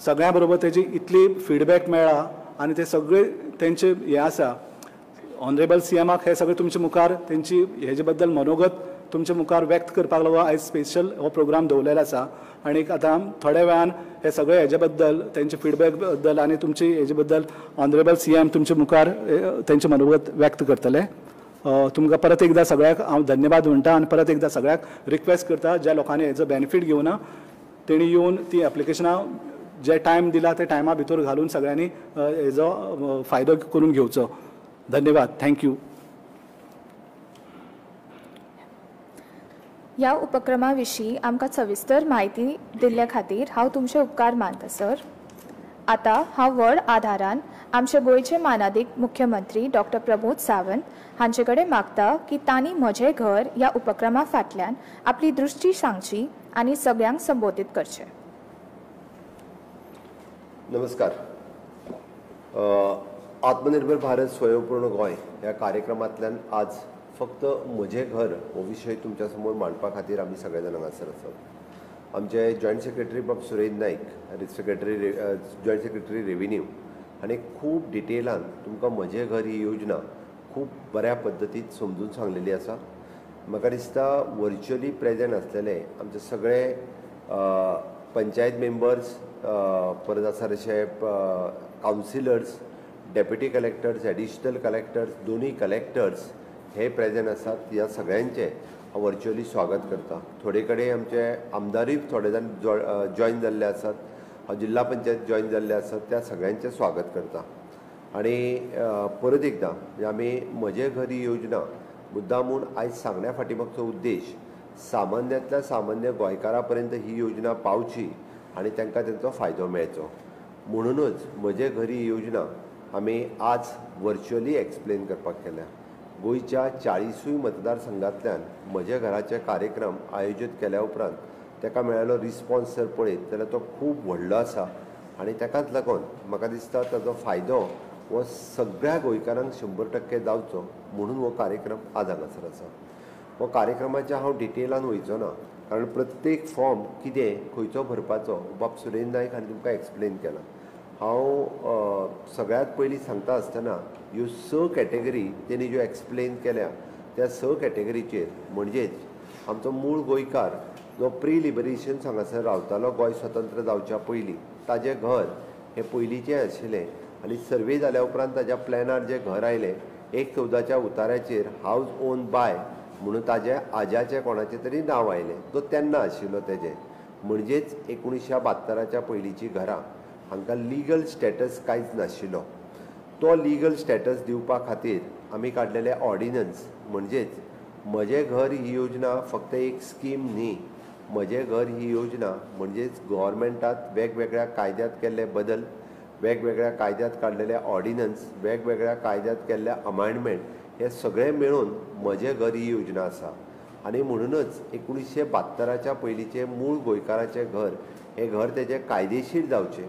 सगळ्यां बरोबर तेजी इतली फीडबॅक मेळ्ळा आनी ते सगळे तेंचे हे आसा. ऑनरेबल CMाक हे सगळे तुमचे मुखार तेंची हेजे बद्दल मनोगत तुमचे मुखार व्यक्त करपाक लागून आयज स्पेशल हो प्रोग्राम दवरलेलो आसा. आनी आतां थोड्या वेळान हे सगळे हेजे बद्दल तेंचे फीडबॅक बद्दल आनी तुमची हेजे बद्दल ऑनरेबल CM तुमचे मुखार तेंचे मनोगत व्यक्त करतले. तुमकां परत एकदां सगळ्याक हांव धन्यवाद म्हणटा आनी परत एकदां सगळ्याक रिक्वेस्ट करता ज्या लोकांनी हेजो बेनिफीट घेवना तेणी येवन ती एप्लिकेशनां जे टायम दिला ते टायमा भितर घालून सगळ्यांनी हेजो फायदो करून घेवचो. धन्यवाद. थँक्यू. ह्या उपक्रमा विशीं आमकां सविस्तर म्हायती दिल्ल्या खातीर हांव तुमचे उपकार मानता सर. आता हा व्हड आधारान आमचे गोयचे मानादीक मुख्यमंत्री डॉक्टर प्रमोद सावंत हांचे कडेन मागता की तांणी म्हजें घर ह्या उपक्रमा फाटल्यान आपली दृश्टी सांगची आनी सगळ्यांक संबोधीत करचें. नमस्कार. आत्मनिर्भर भारत स्वयंपूर्ण गोय ह्या कार्यक्रमांतल्यान आज फक्त म्हजें घर हो विशय तुमच्या समोर मांडपा खातीर आमी सगळे जाण हांगासर आसात. आमचे जॉयंट सेक्रेटरी बाब Suresh Naik, joint secretary revenue हाणें खूब डिटेलान तुमकां म्हजें घर ही योजना खूब बऱ्या पद्दतीन समजून सांगलेली आसा. म्हाका दिसता व्हर्च्युअली प्रेजेंट आसलेले आमचे सगळे पंचायत मेंबर्स, परत आसा तशे councillors, deputy collectors, additional collectors, दोनूय कलेक्टर्स हे प्रेजेंट आसात. ह्या सगळ्यांचे हांव व्हर्च्युअली स्वागत करता. थोडे कडेन आमचे आमदारूय थोडे जाण जॉयन जाल्ले आसात, जिल्हा पंचायत जॉयन जाल्ले आसात. त्या सगळ्यांचे स्वागत करता. आनी परत एकदां आमी म्हजें घर ही योजना मुद्दामून आयज सांगण्या फाटीमागचो उद्देश सामान्यांतल्या सामान्य गोंयकारा पर्यंत ही योजना पावची आनी तांकां तांचो फायदो मेळचो. म्हणूनच म्हजें घर ही योजना आमी आज व्हर्च्युअली एक्सप्लेन करपाक केल्या. गोंयच्या 40 मतदारसंघांतल्यान म्हज्या घराचे कार्यक्रम आयोजीत केल्या उपरांत ताका मेळिल्लो रिस्पॉन्स जर पळयत जाल्यार तो खूब व्हडलो आसा. आनी ताकाच लागून म्हाका दिसता ताचो फायदो हो सगळ्या गोंयकारांक 100% जावचो म्हणून हो कार्यक्रम आज हांगासर आसा. हो कार्यक्रमाचे हांव डिटेलान वयचो ना, कारण प्रत्येक फॉर्म कितें खंयचो भरपाचो बाब सुरेश नायक हांणी तुमकां एक्सप्लेन केला. हांव सगळ्यात पयलीं सांगता आसतना ह्यो 6 कॅटेगरी तेणी ज्यो एक्सप्लेन केल्या त्या 6 कॅटेगरीचेर म्हणजेच आमचो मूळ गोंयकार जो प्री लिबरेशन हांगासर रावतालो गोंय स्वतंत्र जावच्या पयलीं ताजें घर हें पयलींचें आशिल्लें आनी सर्वे जाल्या उपरांत ताज्या प्लॅनार जें घर आयलें 1/14 उताऱ्याचेर हावज ओन बाय म्हणून ताज्या आज्याचें कोणाचें तरी नांव आयलें जो तेन्ना आशिल्लो तेजें. म्हणजेच 1972 पयलींचीं घरां हांकां लिगल स्टेटस कांयच नाशिल्लो. तो लिगल स्टेटस दिवपा खातीर आमी काडलेले ऑर्डिनन्स म्हणजेच म्हजें घर ही योजना फक्त एक स्कीम न्ही. म्हजें घर ही योजना म्हणजेच गव्हर्मेंटात वेगवेगळ्या कायद्यांत केल्ले बदल, वेगवेगळ्या कायद्यांत काडलेले ऑर्डिनन्स, वेगवेगळ्या कायद्यांत केल्ले अमेंडमेंट हे सगळें मेळून म्हजें घर ही योजना आसा. आनी म्हणूनच 1972 पयलींचें मूळ गोंयकाराचें घर हें घर तेजें कायदेशीर जावचें.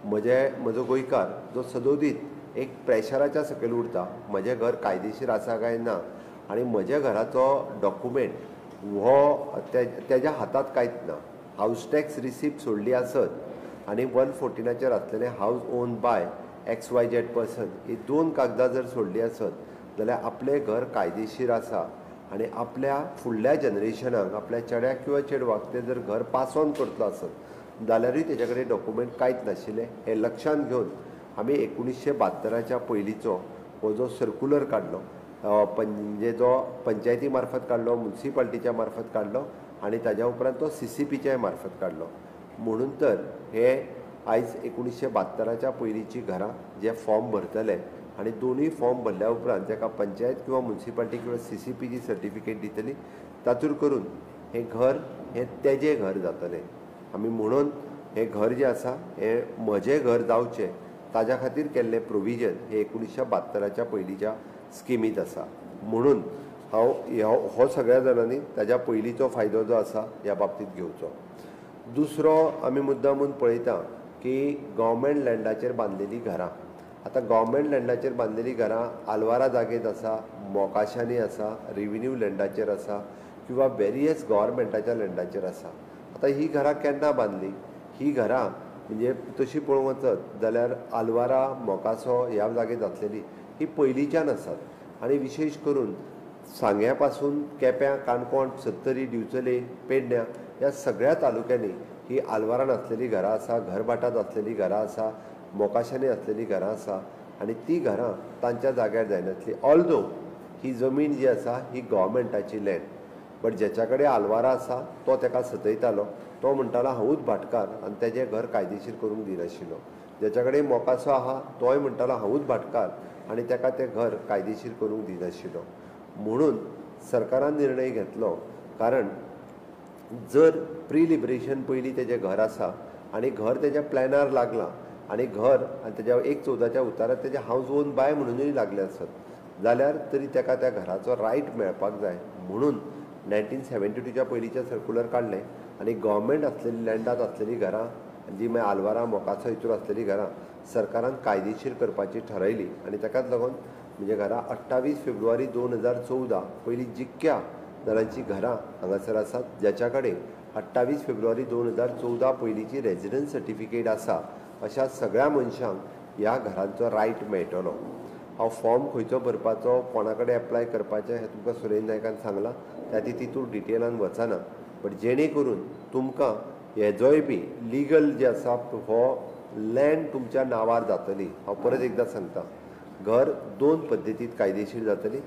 म्हजो गोंयकार जो सदोदीत एक प्रेशराच्या सकयल उरता म्हजें घर कायदेशीर आसा काय ना आनी म्हज्या घराचो डॉक्युमेंट हो तेज्या हातांत कांयच ना. हावज टॅक्स रिसिप्ट सोडली आसत आनी 114 आसलेलें हावज ओन बाय XYZ पर्सन ही 2 कागदां जर सोडली आसत जाल्यार आपलें घर कायदेशीर आसा. आनी आपल्या फुडल्या जनरेशनाक आपल्या चेड्याक किंवा चेडवाक तें जर घर पास ऑन करतलो आसत जाल्यारूय तेजे कडेन डॉक्युमेंट कांयच नाशिल्लें. हें लक्षांत घेवन आमी 1972 पयलींचो हो जो सर्कुलर काडलो, म्हणजे जो पंचायती मार्फत काडलो, म्युन्सिपाल्टीच्या मार्फत काडलो आनी ताज्या उपरांत तो CCPच्या मार्फत काडलो. म्हणून तर हे आयज 1972 पयलींची घरां जे फॉर्म भरतले आनी दोनूय फॉर्म भरल्या उपरांत ताका पंचायत किंवा म्युन्सिपाल्टी किंवा CCPची सर्टिफिकेट दितली. तातूंत करून हें घर हें तेजें घर जातलें. आमी म्हणून हें घर जें आसा हें म्हजें घर जावचें ताज्या खातीर केल्लें प्रोविजन हे 1972 पयलींच्या स्किमींत आसा. म्हणून हांव हो सगळ्या जाणांनी ताज्या पयलींचो फायदो जो आसा ह्या बाबतींत घेवचो. दुसरो आमी मुद्दामून पळयता की गव्हर्मेंट लँडाचेर बांदलेलीं घरां. आतां गव्हर्मेंट लँडाचेर बांदलेलीं घरां आलवारा जागेंत आसा, मोकाशांनी आसा, रेव्हेन्यू लँडाचेर आसा किंवा वेरियस गव्हर्मेंटाच्या लँडाचेर आसा. आतां ही घरां केन्ना बांदलीं? ही घरां म्हणजे तशी पळोवंक वचत जाल्यार आलवारा, मोकासो ह्या जागेंत आसलेली ही पयलींच्यान आसात. आनी विशेश करून सांग्या पासून केप्यां, काणकोण, सत्तरी, दिवचले, पेडण्यां ह्या सगळ्या तालुक्यांनी ही आलवारान आसलेली घरां आसा, घरभाटांत आसलेली घरां आसा, मोकाशांनी आसलेली घरां आसा. आनी ती घरां तांच्या जाग्यार जायनासली. ऑल्दो ही जमीन जी आसा ही गव्हर्मेंटाची लँड, बट जेच्या कडेन आलवारा आसा तो ताका सतयतालो. तो म्हणटालो हांवूच भाटकार आनी तेजें घर कायदेशीर करूंक दिनाशिल्लो. जेच्या कडेन मोकासो आहा तोय म्हणटालो हांवूच भाटकार आनी ताका तें घर कायदेशीर करूंक दिनाशिल्लो. म्हणून सरकारान निर्णय घेतलो, कारण जर प्री लिबरेशन पयलीं तेजें घर आसा आनी घर तेज्या प्लॅनार लागलां आनी घर आनी तेज्या 1/14 उतारात तेजे हाऊस ओन बाय म्हणूनय लागले आसत जाल्यार तरी तेका त्या घराचो रायट मेळपाक जाय म्हणून 1972च्या पयलींचे सर्क्युलर काडलें आनी गव्हर्मेंट आसलेली लँडात आसलेली घरां जी मागीर आल्वारा मोकासो हितूर आसलेली घरां सरकारान कायदेशीर करपाची ठरयली आनी ताकाच लागून म्हणजे घरां 28 फेब्रुवारी 2014 पयलीं जितक्या जाणांची घरां हांगासर आसात ज्याच्या कडेन 28 फेब्रुवारी 2014 पयलींची रेजिडन्स सर्टिफिकेट आसा अशा सगळ्या मनशांक ह्या घरांचो रायट मेळटलो। हांव फॉर्म खंयचो भरपाचो कोणा कडेन एप्लाय करपाचें हें तुमकां सुरेंद्र नायकान सांगलां त्या तितून डिटेलान वचना बट जेणे करून तुमकां हेजोय बी लिगल जे आसा हो लँड तुमच्या नांवार जातली। हांव परत एकदां सांगता घर 2 पद्दतींत कायदेशीर जातली।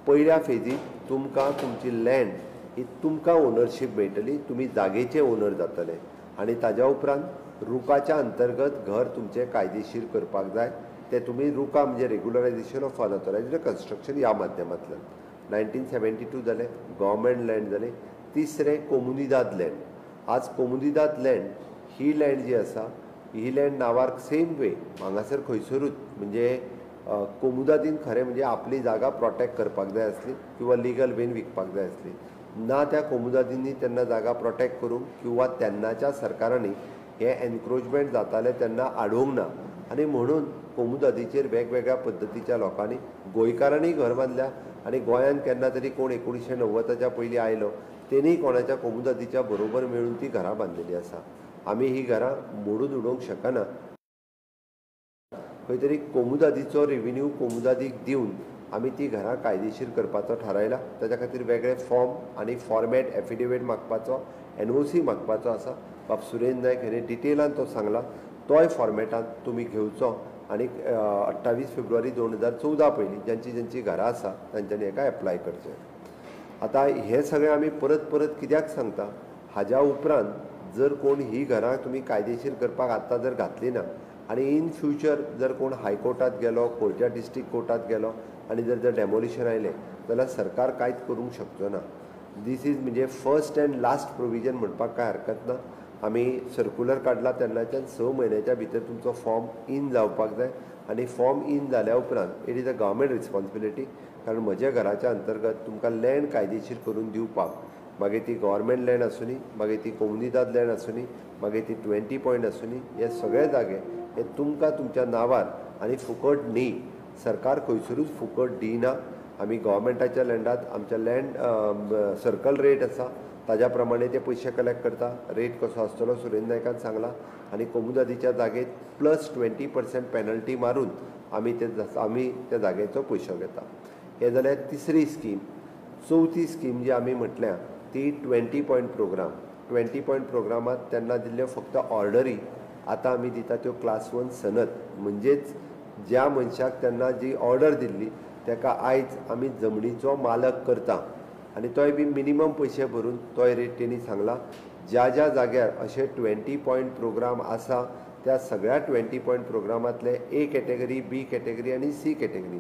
पयल्या फेजीत तुमकां तुमची लँड ही तुमकां ओनरशीप मेळटली तुमी जागेचे ओनर जातले आनी ताज्या उपरांत रुकाच्या अंतर्गत घर तुमचें कायदेशीर करपाक जाय ते तुमी रुका म्हणजे रेग्युलरायझेशन ऑफ अनऑथरायज्ड कन्स्ट्रक्शन ह्या माध्यमांतल्यान 1972 जालें गव्हर्मेंट लँड जालें। तिसरें कोमुनिदाद लँड। आज कोमुनिदाद लँड ही लँड जी आसा ही लँड नांवार सेम वे हांगासर खंयसरूच म्हणजे कोमुदादीन खरें म्हणजे आपली जागा प्रोटेक्ट करपाक जाय आसली किंवा लिगल वेन विकपाक जाय आसली ना त्या कोमुदादींनी तेन्ना जागा प्रोटेक्ट करूंक किंवा तेन्नाच्या सरकारांनी हे एनक्रोचमेंट जाताले तेन्ना आडोवंक ना आनी म्हणून कोमुदादीचेर वेगवेगळ्या पद्दतीच्या लोकांनी गोंयकारांनी घर बांदल्या आनी गोंयांत केन्ना तरी कोण 1990च्या पयलीं आयलो तेणी कोणाच्या कोमुदादीच्या बरोबर मेळून ती घरां बांदलेली आसा। आमी ही घरां मोडून उडोवंक शकना खंय तरी कोमुदादीचो रेव्हेन्यू कोमुदादीक दिवन आमी ती घरां कायदेशीर करपाचो थारायला। ताच्या खातीर वेगळे फॉर्म आनी फॉर्मेट एफिडेविट मागपाचो NOC मागपाचो आसा। बाब सुरेंद्र नायक हेणे डिटेलान तो सांगला तोय फॉर्मेटान तुमी घेवचो आनी 28 फेब्रुवारी 2014 पयलीं ज्यांची घरां आसा तांच्यांनी हेका एप्लाय करचें। आतां हे सगळें आमी परत परत कित्याक सांगता हाज्या उपरांत जर कोण ही घरां तुमी कायदेशीर करपाक आतां जर घातली ना आनी इन फ्युचर जर कोण हायकोर्टात गेलो कोर्टा डिस्ट्रिक्ट कोर्टात गेलो आनी जर डेमोलिशन आयलें जाल्यार सरकार कांयच करूंक शकचो ना। दीस इज म्हणजे फर्स्ट एंड लास्ट प्रोविजन म्हणपाक कांय हरकत ना। आमी सर्क्युलर काडला तेन्नाच्यान 6 म्हयन्याच्या भितर तुमचो फॉर्म इन जावपाक जाय आनी फॉर्म इन जाल्या उपरांत it is a government responsibility कारण म्हज्या घराच्या अंतर्गत तुमकां लँड कायदेशीर करून दिवपाक मागीर ती गव्हर्मेंट लँड आसूनी मागीर ती कोमुनिदाद लँड आसूनी मागीर ती 20 पॉयंट आसूनी हे सगळे जागे हे तुमकां तुमच्या नांवार आनी फुकट न्ही सरकार खंयसरूच फुकट दिना। आमी गव्हर्मेंटाच्या लँडात आमच्या लँड सर्कल रेट आसा ताज्या प्रमाणे ते पयशे कलेक्ट करता। रेट कसो आसतलो सुरेंद्र नायकान सांगला आनी कोमुदादीच्या जागेत +20% पेनल्टी मारून आमी त्या जागेचो पयसो घेता। हे जाल्यार तिसरी स्कीम। चवथी स्कीम जी आमी म्हटल्या ती 20 पॉयंट प्रोग्राम। 20 पॉयंट प्रोग्रामात तेन्ना दिल्ल्यो फक्त ऑर्डरी आतां आमी दिता त्यो क्लास 1 सनद म्हणजेच ज्या मनशाक तेन्ना जी ऑर्डर दिल्ली तेका आयज आमी जमनीचो मालक करता आनी तोय बी मिनिमम पयशे भरून तोय रेट तेणी सांगला। ज्या ज्या जाग्यार अशे 20 पॉयंट प्रोग्राम आसा त्या सगळ्या 20 पॉयंट प्रोग्रामांतले A कॅटेगरी B कॅटेगरी आनी C कॅटेगरी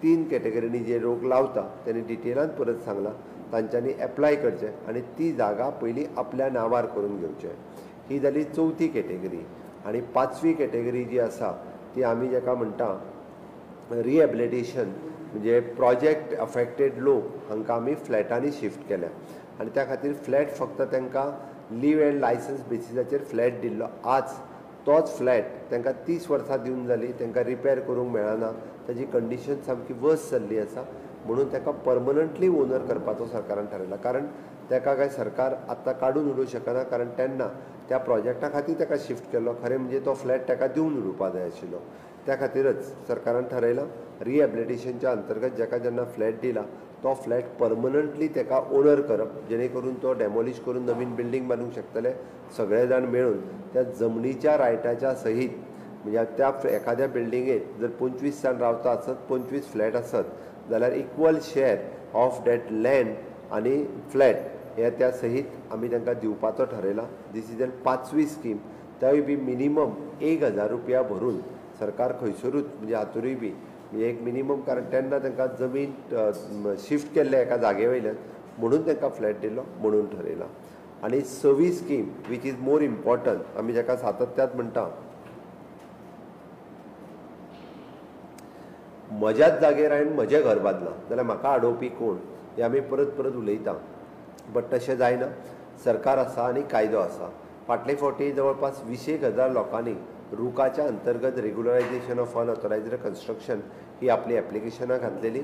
3 कॅटेगरींनी जे लोक लावता तेणी डिटेलान परत सांगला तांच्यांनी एप्लाय करचें आनी ती जागा पयलीं आपल्या नांवार करून घेवचें। ही जाली चवथी कॅटेगरी आनी 5वी कॅटेगरी जी आसा ती आमी जाका म्हणटा रिहॅबिलिटेशन म्हणजे प्रोजेक्ट अफेक्टेड लोक हांकां आमी फ्लॅटांनी शिफ्ट केल्या आनी त्या खातीर फ्लॅट फक्त तांकां लीव एंड लायसन्स बेसिसाचेर फ्लॅट दिल्लो। आज तोच फ्लॅट तांकां 30 वर्सां दिवन जाली तांकां रिपेर करूंक मेळना ताजी कंडिशन सामकी वर्स जाल्ली आसा म्हणून ताका परमनंटली ओनर करपाचो सरकारान थारायला कारण ताका काय सरकार आतां काडून उडोवंक शकना कारण तेन्ना त्या प्रोजेक्टा खातीर ताका शिफ्ट केल्लो खरें म्हणजे तो फ्लॅट ताका दिवन उडोवपा जाय आशिल्लो। त्या खातीरच सरकारान थारायलां रिहॅबिलिटेशनच्या अंतर्गत जाका जेन्ना फ्लॅट दिला तो फ्लॅट परमनंटली ताका ओनर करप जेणे करून तो डेमोलिश करून नवीन बिल्डींग बांदूंक शकतले सगळे जाण मेळून त्या जमनीच्या रायटाच्या सहीत म्हणजे त्या एखाद्या बिल्डिंगेत जर 25 जाण रावता आसत 25 फ्लॅट आसत जाल्यार equal share of that land आनी फ्लॅट हे त्या सहीत आमी तांकां दिवपाचो थारायला। दीस इज एन 5वी स्कीम थंय बी मिनिमम 1000 रुपया भरून सरकार खंयसरूच म्हणजे हातूरूय बी म्हणजे एक मिनिमम कारण तेन्ना तांकां जमीन शिफ्ट केल्ले एका जागे वयल्यान म्हणून तांकां फ्लॅट दिलो म्हणून थारायला। आनी 6वी scheme which is more important आमी जाका सातत्यात म्हणटा म्हज्याच जागेर हांवें म्हजें घर बांदलां जाल्यार म्हाका आडोवपी कोण हें आमी परत परत उलयता. बट तशें जायना. सरकार आसा आनी कायदो आसा. फाटले फावटी जवळपास 20,000 लोकांनी रुकाच्या अंतर्गत रेग्युलरायझेशन ऑफ अनऑथोरायज्ड कन्स्ट्रक्शन ही आपली एप्लिकेशनां घातलेली.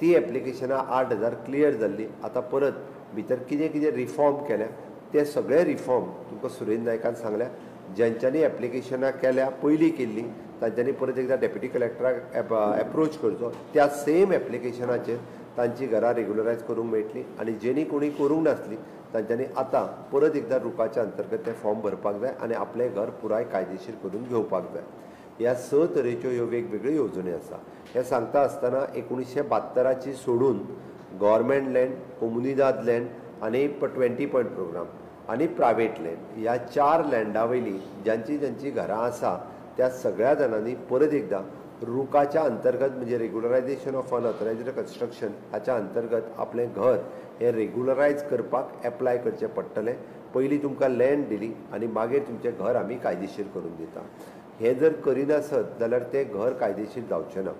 ती एप्लिकेशनां 8,000 क्लियर जाल्ली. आतां परत भितर कितें कितें रिफॉर्म केल्या ते सगळे रिफॉर्म तुमकां सुरेंद्र नायकान सांगल्या. ज्यांच्यांनी एप्लिकेशनां केल्या पयलीं केल्ली तांच्यांनी परत एकदां डेप्युटी कलेक्टराक एप्रोच करचो. त्या सेम एप्लिकेशनाचेर तांची घरां रेग्युलरायज करूंक मेळटली आनी जेणी कोणी करूंक नासली तांच्यांनी आतां परत एकदां रुकाच्या अंतर्गत ते फॉर्म भरपाक जाय आनी आपलें घर पुराय कायदेशीर करून घेवपाक जाय. ह्या 6 तरेच्यो ह्यो वेगवेगळ्यो येवजणी आसा. हें सांगता आसतना 1972ची सोडून गव्हर्मेंट लँड, कोमुनिदाद लँड आनी 20 पॉयंट प्रोग्राम आनी प्रायवेट लँड ह्या 4 लँडा वयली ज्यांची घरां आसा त्या सगळ्या जाणांनी परत एकदां रुकाच्या अंतर्गत म्हणजे रेग्युलरायझेशन ऑफ अनऑथोरायज्ड कन्स्ट्रक्शन हाच्या अंतर्गत आपलें घर हें रेग्युलरायज करपाक एप्लाय करचें पडटलें. पयलीं तुमकां लँड दिली आनी मागीर तुमचें घर आमी कायदेशीर करून दिता. हें जर करिनासत जाल्यार तें घर कायदेशीर जावचें ना.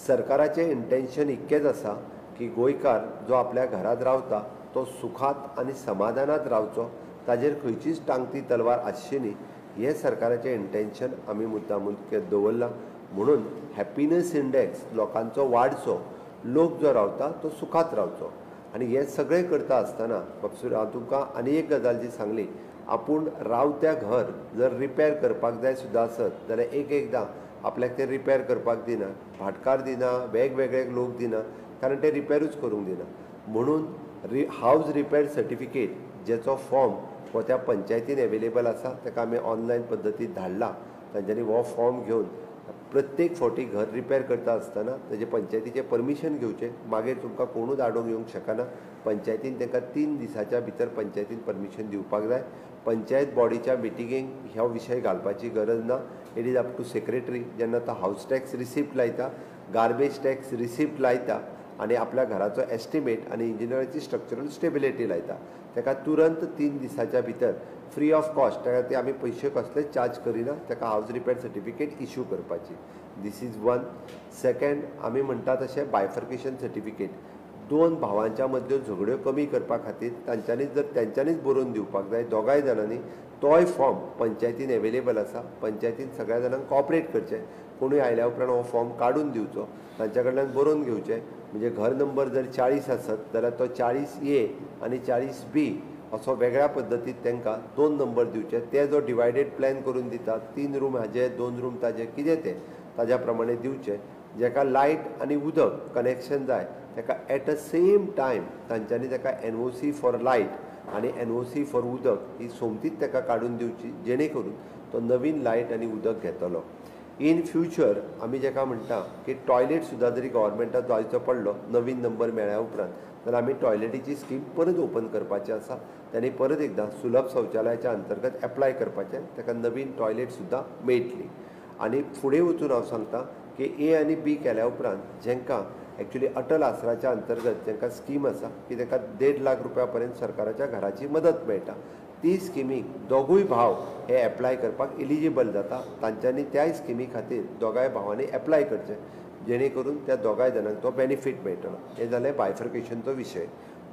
सरकाराचें इंटेन्शन इतकेंच आसा की गोंयकार जो आपल्या घरांत रावता तो सुखात आनी समाधानात रावचो, ताजेर खंयचीच टांगती तलवार आसची न्ही. हें सरकाराचें इंटेन्शन आमी मुद्दामून दवरलां. म्हणून हॅपिनस इंडेक्स लोकांचो वाडचो, लोक जो रावता तो सुखात रावचो. आनी हें सगळें करता आसतना हांव तुमकां आनी एक गजाल जी सांगली, आपूण रावत्या घर जर रिपेर करपाक जाय सुद्दां आसत जाल्यार एकदां आपल्याक ते रिपेर करपाक दिना, भाटकार दिना, वेगवेगळे लोक दिना, कारण ते रिपेरूच करूंक दिना. म्हणून हावज रिपेर सर्टिफिकेट जेचो फॉर्म हो त्या पंचायतीन एवेलेबल आसा, ताका आमी ऑनलायन पद्दतीन धाडला. तांच्यांनी हो फॉर्म घेवन प्रत्येक फावटी घर रिपेर करता आसतना ताजे पंचायतीचें परमिशन घेवचें. मागीर तुमकां कोणूच आडोवंक येवंक शकना. पंचायतीन तांकां 3 दिसाच्या भितर पंचायतीन परमिशन दिवपाक जाय. पंचायत बॉडीच्या मिटिंगेक ह्यो विशय घालपाची गरज ना. It is up to secretary. जेन्ना तो हावस टॅक्स रिसिप्ट लायता, गार्बेज टॅक्स रिसिप्ट लायता आनी आपल्या घराचो एस्टिमेट आनी इंजिनियराची स्ट्रक्चरल स्टेबिलिटी लायता, ताका तुरंत 3 दिसाच्या भितर फ्री ऑफ कॉस्ट, ताका ते आमी पयशे कसलेच चार्ज करिना, ताका हावज रिपेर सर्टिफिकेट इश्यू करपाची. This is one. सेकंड, आमी म्हणटा तशें बायफर्केशन सर्टिफिकेट. 2 भावांच्या मदल्यो झगड्यो कमी करपा खातीर तेंच्यांनीच बरोवन दिवपाक जाय दोगांय जाणांनी. तोय फॉर्म पंचायतीन एवेलेबल आसा. पंचायतीन सगळ्या जाणांक कॉपरेट करचें. कोणूय आयल्या उपरांत हो फॉर्म काडून दिवचो, तांच्या कडल्यान बरोवन घेवचें. म्हणजे घर नंबर जर 40 आसत जाल्यार तो 40A आनी 40B असो वेगळ्या पद्दतीन तांकां 2 नंबर दिवचे. ते जो डिवायडेड प्लॅन करून दितात, 3 रूम हाजे 2 रूम ताजे कितें तें ताज्या प्रमाणे दिवचे. जेका लायट आनी उदक कनेक्शन जाय ताका एट अ सेम टायम तांच्यांनी ताका NOC फॉर लायट आनी NOC फॉर उदक ही सोमतीच ताका काडून दिवची, जेणे करून तो नवीन लायट आनी उदक घेतलो. इन फ्युचर आमी जेका म्हणटा की टॉयलेट सुद्दां जरी गव्हर्मेंटाक जायचो पडलो नवीन नंबर मेळ्ळ्या उपरांत, जाल्यार आमी टॉयलेटीची स्कीम परत ओपन करपाची आसा. त्यांनी परत एकदां सुलभ शौचालयाच्या अंतर्गत एप्लाय करपाचें. ताका नवीन टॉयलेट सुद्दां मेळटली. आनी फुडें वचून हांव सांगता की A आनी B केल्या उपरांत जेंकां एक्चुली अटल आसराच्या अंतर्गत जेंकां स्कीम आसा की ताका 1.5 लाख रुपया पर्यंत सरकाराच्या घराची मदत मेळटा, ती स्किमीक दोगूय भाव हे एप्लाय करपाक एलिजिबल जाता. तांच्यांनी त्या स्किमी खातीर दोगांय भावांनी एप्लाय करचें, जेणे करून त्या दोगांय जाणांक तो बेनिफीट मेळटलो. हे जालें बायफर्केशनचो विशय.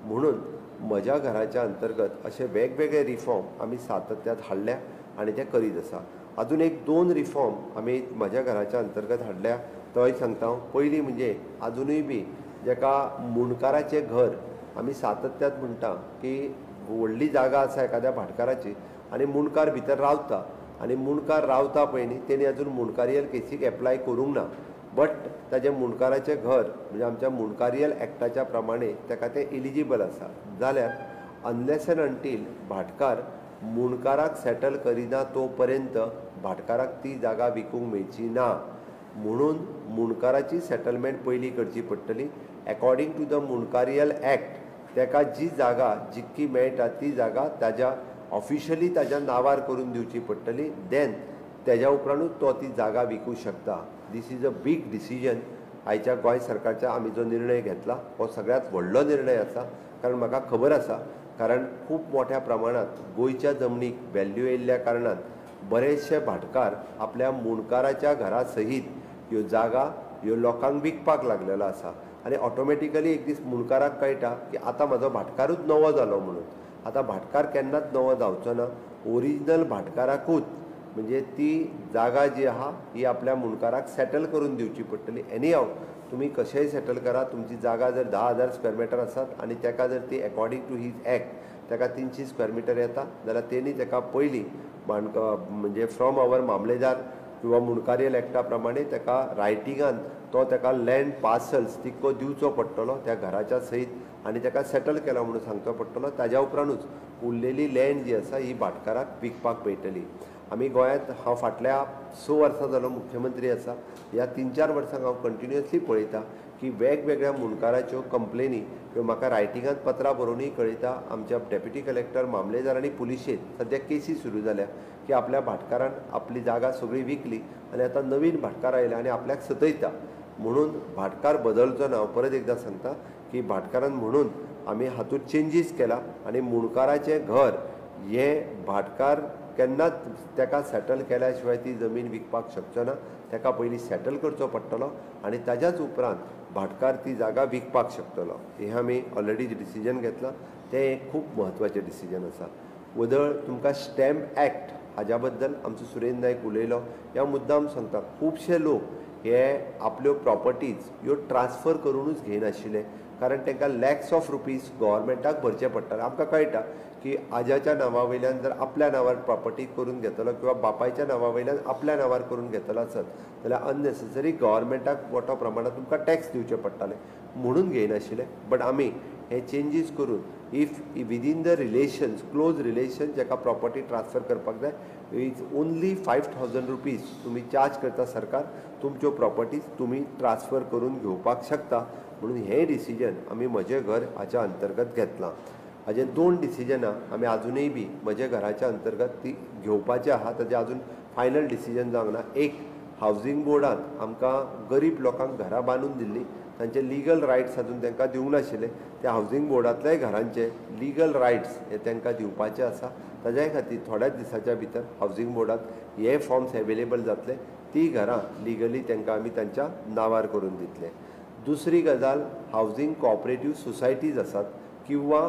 म्हणून म्हज्या घराच्या अंतर्गत अशे वेगवेगळे रिफॉर्म आमी सातत्यात हाडल्या आनी ते करीत आसा. अजून एक 2 रिफॉर्म आमी म्हज्या घराच्या अंतर्गत हाडल्या, तोय सांगता. पयलीं म्हणजे अजुनूय बी जेका मुणकाराचें घर आमी सातत्यात म्हणटा की व्हडली जागा आसा एखाद्या भाटकाराची आनी मुणकार भितर रावता आनी मुणकार रावता पळय न्ही, तेणी अजून मुणकारियल केसीक एप्लाय करूंक ना. बट ताजें मुणकाराचें घर म्हणजे आमच्या मुणकारियल एक्टाच्या प्रमाणे ताका तें एलिजिबल आसा. जाल्यार अनलेस एंड अंटील भाटकार मुणकाराक सेटल करिना तो पर्यंत भाटकाराक ती जागा विकूंक मेळची ना. म्हणून मुणकाराची सेटलमेंट पयलीं करची पडटली. अकॉर्डिंग टू द मुणकारियल एक्ट ताका जी जागा जितकी मेळटा ती जागा ताज्या ऑफिशियली ताज्या नांवार करून दिवची पडटली. देन तेज्या उपरांतूच तो ती जागा विकूं शकता. This is a big decision. आयच्या गोंय सरकारच्या आमी जो निर्णय घेतला हो सगळ्यांत व्हडलो निर्णय आसा. कारण म्हाका खबर आसा, कारण खूब मोठ्या प्रमाणांत गोंयच्या जमनीक व्हॅल्यू येयल्ल्या कारणान बरेचशे भाटकार आपल्या मुणकाराच्या घरा सहीत ह्यो जागा ह्यो लोकांक विकपाक लागलेलो आसा आनी ऑटोमॅटिकली एक दीस मुणकाराक कळटा की आतां म्हाजो भाटकारूच नवो जालो म्हणून. आतां भाटकार केन्नाच नवो जावचो ना, ओरिजिनल भाटकाराकूच म्हणजे ती जागा जी आहा ही आपल्या मुणकाराक सेटल करून दिवची पडटली. एनी हाव तुमी कशेंय सेटल करा, तुमची जागा जर 10,000 स्क्वेअर मिटर आसात आनी तेका जर ती अकॉर्डिंग टू हीज एक्ट तेका 300 स्क्वेअर मिटर येता जाल्यार तेणी तेका पयलीं म्हणजे फ्रॉम आवर मामलेदार किंवा मुणकारीयल एक्टा प्रमाणे तेका रायटिंगान तो तेका लँड पार्सल्स तितको दिवचो पडटलो त्या घराच्या सयत आनी तेका सेटल केलो म्हणून सांगचो पडटलो. ताज्या उपरांतूच उरलेली लँड जी आसा ही भाटकाराक विकपाक मेळटली. आमी गोंयांत हांव फाटल्या 6 वर्सां जालो मुख्यमंत्री आसा. ह्या 3-4 वर्सांक हांव कंटिन्युअसली पळयता की वेगवेगळ्या मुणकाराच्यो कंप्लेनी ह्यो म्हाका रायटिंगांत पत्रां बरोवनूय कळयता. आमच्या डेप्युटी कलेक्टर, मामलेदार आनी पुलिशेन सद्या केसी सुरू जाल्या की आपल्या भाटकारान आपली जागा सगळी विकली आनी आतां नवीन भाटकार आयला आनी आपल्याक सतयता. म्हणून भाटकार बदलचो ना. हांव परत एकदां सांगता की भाटकारान म्हणून आमी हातूंत चेंजीस केला आनी मुणकाराचें घर हें भाटकार केन्नाच तेका सेटल केल्या शिवाय ती जमीन विकपाक शकचो ना. तेका पयलीं सेटल करचो पडटलो आनी ताज्याच उपरांत भाटकार ती जागा विकपाक शकतलो. हें आमी ऑलरेडी डिसिजन घेतलां. तें एक खूब म्हत्वाचें डिसिजन आसा. वदळ तुमकां स्टॅम्प एक्ट हाज्या बद्दल आमचो सुरेंद्र नायक उलयलो. ह्या मुद्दाम सांगता खुबशे लोक हे आपल्यो प्रॉपर्टीज ह्यो ट्रान्सफर करूनच घेयनाशिल्ले कारण तांकां लॅक्स ऑफ रुपीज गव्हर्मेंटाक भरचे पडटाले. आमकां कळटा की आज्याच्या नांवा वयल्यान जर आपल्या नांवार प्रॉपर्टी करून घेतलो किंवा बापायच्या नांवा वयल्यान आपल्या नांवार करून घेतलो आसत जाल्यार अननेसेसरी गव्हर्मेंटाक मोठ्या प्रमाणात तुमकां टॅक्स दिवचे पडटाले म्हणून घेयनाशिल्ले. बट आमी हे चेंजीस करून if within the relations close relation जाका प्रॉपर्टी ट्रान्सफर करपाक जाय इज ओन्ली 5,000 रुपीज तुमी चार्ज करता सरकार. तुमच्यो प्रॉपर्टीज तुमी ट्रान्सफर करून घेवपाक शकता. म्हणून हें डिसिजन आमी म्हजें घर हाच्या अंतर्गत घेतलां. हाजे 2 डिसिजनां आमी आजुनूय बी म्हज्या घराच्या अंतर्गत ती घेवपाचें आहा. ताजें आजून फायनल डिसिजन जावंक ना. एक हावजींग बोर्डान आमकां गरीब लोकांक घरां बांदून दिल्लीं तांचे लिगल रायट्स अजून तांकां दिवंक नाशिल्ले. त्या हावजींग बोर्डांतल्याय घरांचे लिगल रायट्स हे तांकां दिवपाचे आसा. ताज्या खातीर थोड्याच दिसाच्या भितर हावजींग बोर्डांत हे फॉर्म्स एवेलेबल जातले. ती घरां लिगली तांकां आमी तांच्या नांवार करून दितले. दुसरी गजाल हावजींग कोऑपरेटीव सोसायटीज आसात किंवा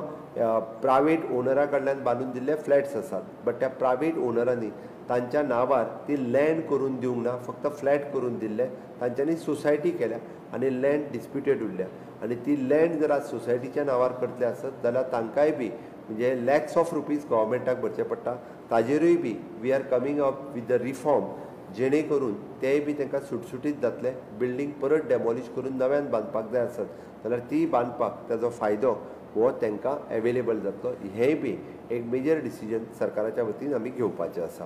प्रायवेट ओनरा कडल्यान बांदून दिल्ले फ्लॅट्स आसात बट त्या प्रायवेट ओनरांनी तांच्या नांवार ती लँड करून दिवंक ना. फक्त फ्लॅट करून दिल्ले. तांच्यांनी सोसायटी केल्या आनी लँड डिस्प्युटेड उरल्या आनी ती लँड जर आज सोसायटीच्या नांवार करतले आसत जाल्यार तांकांय बी म्हणजे लॅक्स ऑफ रुपीज गव्हर्मेंटाक भरचे पडटा. ताजेरूय बी we are coming up with the reform जेणे करून तेय बी तांकां सुटसुटीत जातले. बिल्डींग परत डेमॉलिश करून नव्यान बांदपाक जाय आसत जाल्यार ती बांदपाक ताजो फायदो हो तांकां एवेलेबल जातलो. हेंय बी एक मेजर डिसिजन सरकाराच्या वतीन आमी घेवपाचें आसा.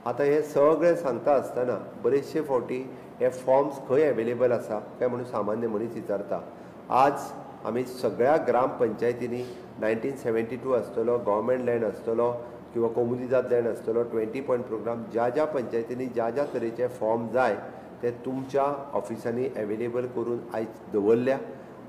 आतां हें सगळें सांगता आसतना बरेचशे फावटी हे फॉर्म्स खंय एवेलेबल आसा काय म्हणून सामान्य मनीस विचारता. आज आमी सगळ्या ग्रामपंचायतींनी 1972 आसतलो, गव्हर्मेंट लँड आसतलो किंवा कोमुनिदाद लँड आसतलो, 20 पॉयंट प्रोग्राम ज्या पंचायतींनी ज्या तरेचे फॉर्म जाय ते तुमच्या ऑफिसांनी एवेलेबल करून आयज दवरल्या.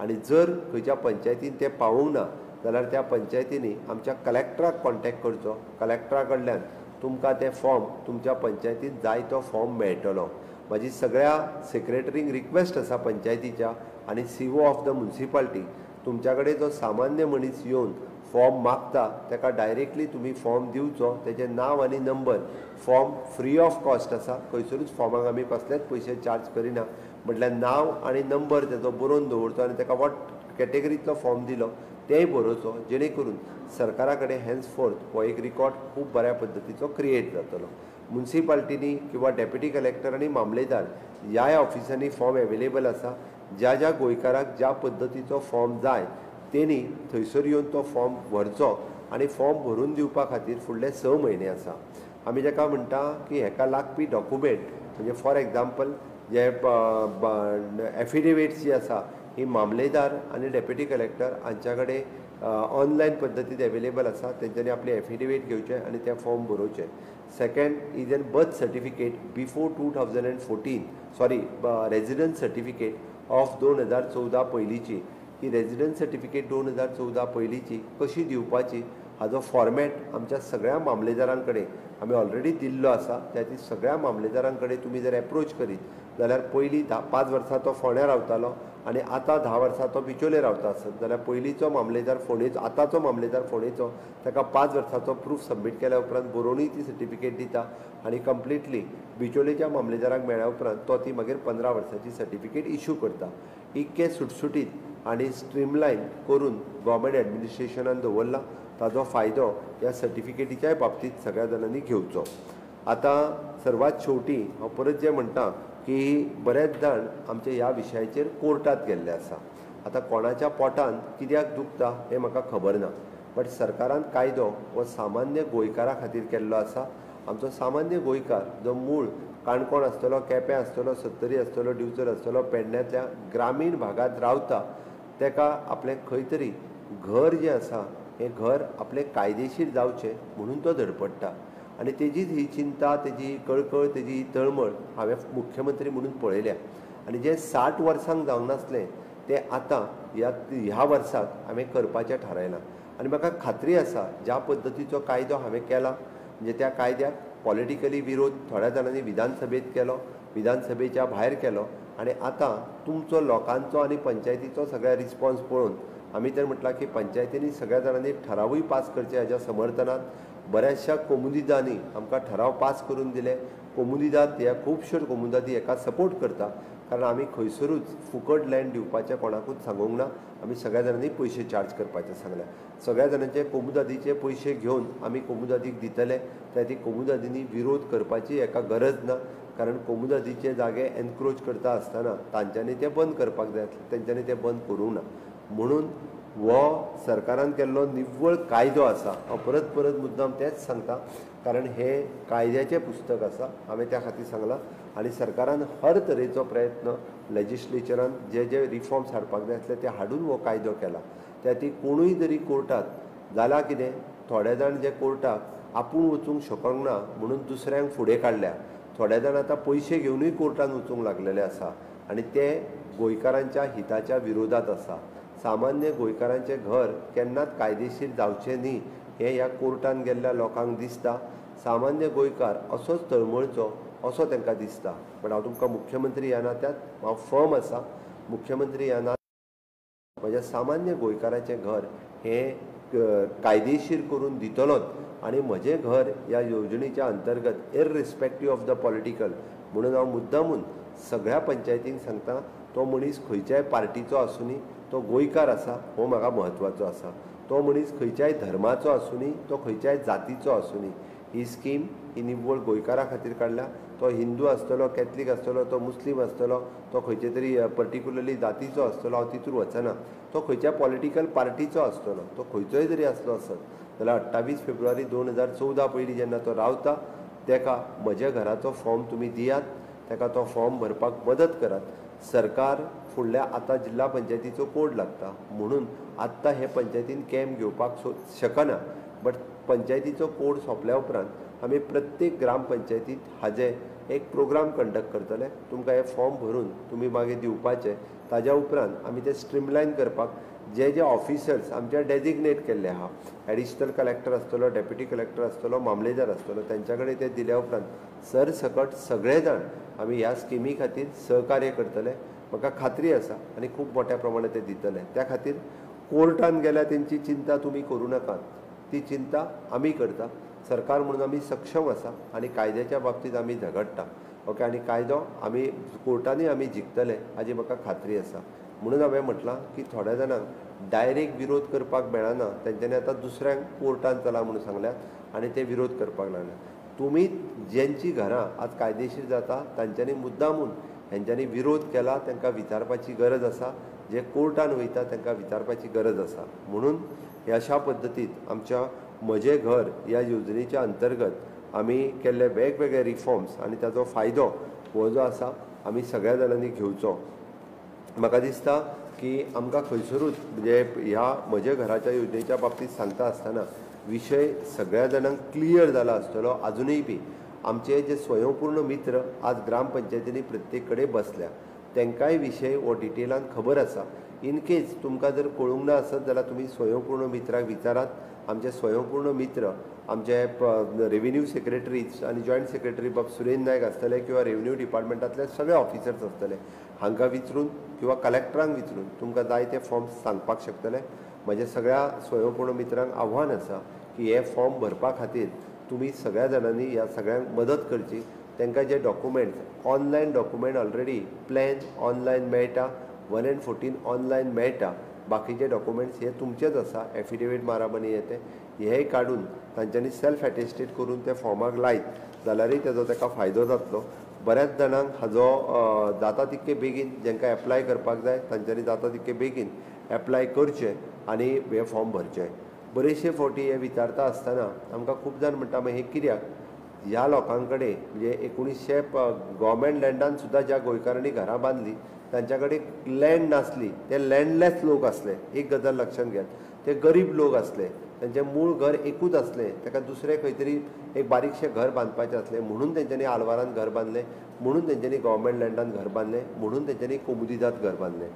आनी जर खंयच्या पंचायतीन ते पावूंक ना जाल्यार त्या पंचायतींनी आमच्या कलेक्टराक कॉन्टॅक्ट करचो. कलेक्टरा कडल्यान तुमकां ते फॉर्म तुमच्या पंचायतीन जाय तो फॉर्म मेळटलो. म्हाजी सगळ्या सेक्रेटरींक रिक्वेस्ट आसा पंचायतीच्या आनी CO ऑफ द म्युनिसिपालिटी तुमच्या कडेन जो सामान्य मनीस येवन फॉर्म मागता ताका डायरेक्टली तुमी फॉर्म दिवचो. तेजें नांव आनी number. Form free of cost आसा. खंयसरूच फॉर्माक आमी कसलेच पयशे चार्ज करिना. म्हटल्यार नांव आनी नंबर तेजो बरोवन दवरचो आनी ताका वॉट कॅटेगरींतलो फॉर्म दिलो तेंय बरोवचो जेणे करून सरकारा कडेन हेन्सफोर्थ हो एक रिकॉर्ड खूब बऱ्या पद्दतीचो क्रिएट जातलो. म्युनिसिपालिटींनी किंवा डेप्युटी कलेक्टर आनी मामलेदार ह्या ऑफिसांनी फॉर्म एवेलेबल आसा. ज्या गोंयकाराक ज्या पद्दतीचो फॉर्म जाय तेणी थंयसर येवन तो फॉर्म व्हरचो आनी फॉर्म भरून दिवपा खातीर फुडले 6 म्हयने आसा. आमी जाका म्हणटा की हेका लागपी डॉक्युमेंट म्हणजे फॉर एग्जाम्पल जे एफिडेविट्स जी आसा ही मामलेदार आनी डेप्युटी कलेक्टर हांच्या कडेन ऑनलायन पद्दतीन एवेलेबल आसा. तेंच्यांनी आपले एफिडेविट घेवचे आनी ते फॉर्म बरोवचे. Second is an birth certificate before 2014 sorry residence certificate of 2014 पयलींची. ही रेजिडन्स सर्टिफिकेट 2014 पयलींची कशी दिवपाची हाजो फॉर्मॅट आमच्या सगळ्या मामलेदारां कडेन आमी ऑलरेडी दिल्लो आसा. त्या ती सगळ्या मामलेदारां कडेन तुमी जर एप्रोच करीत जाल्यार पयलीं 5 वर्सां तो फोंड्या रावतालो आनी आतां 10 वर्सां तो बिचोले रावता आसत जाल्यार पयलींचो मामलेदार फोंडेचो आतांचो मामलेदार फोंडेचो ताका 5 वर्सांचो प्रूफ सबमीट केल्या उपरांत बरोवनूय ती सर्टिफिकेट दिता आनी कंप्लिटली बिचोलेच्या मामलेदाराक मेळ्ळ्या उपरांत तो ती मागीर 15 वर्सांची सर्टिफिकेट इश्यू करता. इतके सुटसुटीत आनी स्ट्रीमलायन करून गव्हर्मेंट एडमिनिस्ट्रेशनान दवरला. ताजो फायदो ह्या सर्टिफिकेटीच्याय बाबतींत सगळ्या जाणांनी घेवचो. आतां सर्वात शेवटी हांव परत जें म्हणटा की बरेच जाण आमचे ह्या विशयाचेर कोर्टांत गेल्ले आसा. आतां कोणाच्या पोटान कित्याक दुखता हें म्हाका खबर ना, बट सरकारान कायदो हो सामान्य गोंयकारा खातीर केल्लो आसा. आमचो सामान्य गोंयकार जो मूळ काणकोण आसतलो, केपें आसतलो, सत्तरी आसतलो, दिवचल आसतलो, पेडण्यातल्या ग्रामीण भागांत रावता, ताका आपलें खंय तरी घर जें आसा हें घर आपलें कायदेशीर जावचें म्हणून तो धडपडटा. आनी तेजीच ही चिंता, तेजी कळकळ, तेजी ही तळमळ हांवें मुख्यमंत्री म्हणून पळयल्या. आनी जें 60 वर्सांक जावंक नासलें तें आतां ह्या वर्साक हांवें करपाचें थारायलां. आनी म्हाका खात्री आसा ज्या पद्दतीचो कायदो हांवें केला म्हणजे त्या कायद्याक पॉलिटिकली विरोध थोड्या जाणांनी विधानसभेत केलो, विधानसभेच्या भायर केलो आनी आतां तुमचो लोकांचो आनी पंचायतीचो सगळ्या रिस्पॉन्स पळोवन आमी तर म्हटलां की पंचायतींनी सगळ्या जाणांनी ठरावूय पास करचे हाज्या समर्थनांत. बऱ्याचशा कोमुनिदांनी आमकां ठराव पास करून दिले. कोमुनिदाद ह्या खुबश्यो कोमुनिदादी हाका सपोर्ट करता कारण आमी खंयसरूच फुकट लँड दिवपाचें कोणाकूच सांगूंक ना. आमी सगळ्या जाणांनी पयशे चार्ज करपाचें सांगल्या. सगळ्या जाणांचे कोमुदादीचे पयशे घेवन आमी कोमुदादीक दितले. त्या ती कोमुदादींनी विरोध करपाची हाका गरज ना कारण कोमुदादीचे जागे एनक्रोच करता आसतना तांच्यांनी ते बंद करपाक जाय, तेंच्यांनी ते बंद करूंक ना. म्हणून हो सरकारान केल्लो निव्वळ कायदो आसा. हांव परत परत मुद्दाम तेच सांगता कारण हे कायद्याचें पुस्तक आसा. हांवें त्या खातीर सांगलां आनी सरकारान हर तरेचो प्रयत्न लेजिस्लेचरान जे जे रिफॉर्म्स हाडपाक जाय आसले ते हाडून हो कायदो केला. त्या ती कोणूय जरी कोर्टात जाल्यार कितें थोडे जाण जे कोर्टाक आपूण वचूंक शकूंक ना म्हणून दुसऱ्यांक फुडें काडल्या. थोडे जाण आतां पयशे घेवनूय कोर्टान वचूंक लागलेले आसा आनी ते गोंयकारांच्या हिताच्या विरोधात आसा. सामान्य गोंयकारांचें घर केन्नाच कायदेशीर जावचें न्ही हें ह्या कोर्टान गेल्ल्या लोकांक दिसता. सामान्य गोंयकार असोच तळमळचो असो तांकां दिसता. बट हांव तुमकां मुख्यमंत्री ह्या नात्यात हांव फर्म आसा. मुख्यमंत्री ह्या नात्यान म्हज्या सामान्य गोंयकाराचें घर हें कायदेशीर करून दितलोच आनी म्हजें घर ह्या येवजणेच्या अंतर्गत इररिस्पेक्टीव ऑफ द पॉलिटिकल म्हणून हांव मुद्दामून सगळ्या पंचायतींक सांगता तो मनीस खंयच्याय पार्टीचो आसुनी तो गोंयकार आसा हो म्हाका म्हत्वाचो आसा. तो मनीस खंयच्याय धर्माचो आसुनी तो खंयच्याय जातीचो आसुनी ही स्कीम ही निव्वळ गोंयकारा खातीर काडल्या. तो हिंदू आसतलो, कॅथलीक आसतलो, तो मुस्लीम आसतलो, तो खंयचे तरी पर्टिक्युलरली जातीचो आसतलो, हांव तितूर वचना. तो खंयच्या पॉलिटिकल पार्टीचो आसतलो, तो खंयचोय जरी आसलो आसत जाल्यार 28 फेब्रुवारी 2014 पयलीं जेन्ना तो रावता ताका म्हज्या घराचो फॉर्म तुमी दियात, ताका तो फॉर्म भरपाक मदत करात. सरकार फुडल्या आतां जिल्ला पंचायतीचो कोड लागता म्हणून आत्तां हे पंचायतीन कॅम्प घेवपाक शकना. बट पंचायतीचो कोड सोंपल्या उपरांत आमी प्रत्येक ग्रामपंचायतींत हाजे एक प्रोग्राम कंडक्ट करतले. तुमकां हे फॉर्म भरून तुमी मागीर दिवपाचे. ताज्या उपरांत आमी ते स्ट्रीमलायन करपाक जे जे ऑफिसर्स आमचे डेजिग्नेट केल्ले आहा, एडिशनल कलेक्टर आसतलो, डेप्युटी कलेक्टर आसतलो, मामलेदार आसतलो, तेंच्या कडेन ते दिल्या उपरांत सरसकट सगळे जाण आमी ह्या स्किमी खातीर सहकार्य करतले. म्हाका खात्री आसा आनी खूब मोठ्या प्रमाणात ते दितले. त्या खातीर कोर्टान गेल्यार तेंची चिंता तुमी करूं नाकात. ती चिंता आमी करता. सरकार म्हणून आमी सक्षम आसा आनी कायद्याच्या बाबतींत आमी झगडटा. ओके, आनी कायदो आमी कोर्टांनी आमी जिखतले हाजी म्हाका खात्री आसा. म्हणून हांवें म्हटलां की थोड्या जाणांक डायरेक्ट विरोध करपाक मेळना, तेंच्यांनी आतां दुसऱ्यांक कोर्टान चला म्हणून सांगल्यात आनी ते विरोध करपाक लागल्यात. तुमी जेंची घरां आज कायदेशीर जाता तांच्यांनी मुद्दामून हेंच्यांनी विरोध केला तांकां विचारपाची गरज आसा. जे कोर्टान वयता तांकां विचारपाची गरज आसा. म्हणून हे अशा पद्दतीन आमच्या म्हजें घर ह्या येवजणेच्या अंतर्गत आमी केल्ले वेगवेगळे रिफॉर्म्स आनी ताजो फायदो हो जो आसा आमी सगळ्या जाणांनी घेवचो. म्हाका दिसता की आमकां खंयसरूच म्हणजे ह्या म्हज्या घराच्या योजनेच्या बाबतींत सांगता आसतना विशय सगळ्या जाणांक क्लियर जाला आसतलो. अजुनूय बी आमचे जे स्वयंपूर्ण मित्र आज ग्रामपंचायतींनी प्रत्येक कडेन बसल्या तांकांय विशय हो डिटेलान खबर आसा. इन केस तुमकां जर कळूंक ना आसत जाल्यार तुमी स्वयंपूर्ण मित्राक विचारात. आमचे स्वयंपूर्ण मित्र आमचे रेव्हेन्यू सेक्रेटरीज आणि जॉयंट सेक्रेटरी बाब सुरेंद्र नायक आसतले किंवा रेव्हेन्यू डिपार्टमेंटातले सगळे ऑफिसर्स आसतले हांकां विचारून किंवा कलेक्टरांक विचारून तुमकां जाय ते फॉर्म्स सांगपाक शकतले. म्हज्या सगळ्या स्वयंपूर्ण मित्रांक आव्हान आसा की हे फॉर्म भरपा खातीर तुमी सगळ्या जाणांनी ह्या सगळ्यांक मदत करची. तांकां जे documents online document already plan online मेळटा, 114 ऑनलायन मेळटा. बाकीचे डॉक्युमेंट्स हे तुमचेच आसा, एफिडेवीट मारामानी येते हेय काडून तांच्यांनी सेल्फ एटेस्टेड करून ते फॉर्माक लायत जाल्यारय तेजो ताका फायदो जातलो. बऱ्याच जाणांक हाजो जाता तितके बेगीन जांकां एप्लाय करपाक जाय तांच्यांनी जाता तितके बेगीन एप्लाय करचें आनी हे फॉर्म भरचे. बरेचशे फावटी हे विचारता आसतना आमकां खूब जाण म्हणटा मागीर हे कित्याक ह्या लोकां कडेन म्हणजे 1900 गव्हर्मेंट लँडान सुद्दां ज्या गोंयकारांनी घरां बांदलीं तांच्या कडेन लँड नासली, ते लँडलेस लोक आसले. एक गजाल लक्षांत घेयात, ते गरीब लोक आसले, तांचें मूळ घर एकूच आसलें, ताका दुसरें खंय तरी एक बारीकशें घर बांदपाचें आसलें म्हणून तेंच्यांनी आलवारान घर बांदलें, म्हणून तेंच्यांनी गव्हर्मेंट लँडान घर बांदलें, म्हणून तेंच्यांनी कोमुदिदाद घर बांदलें.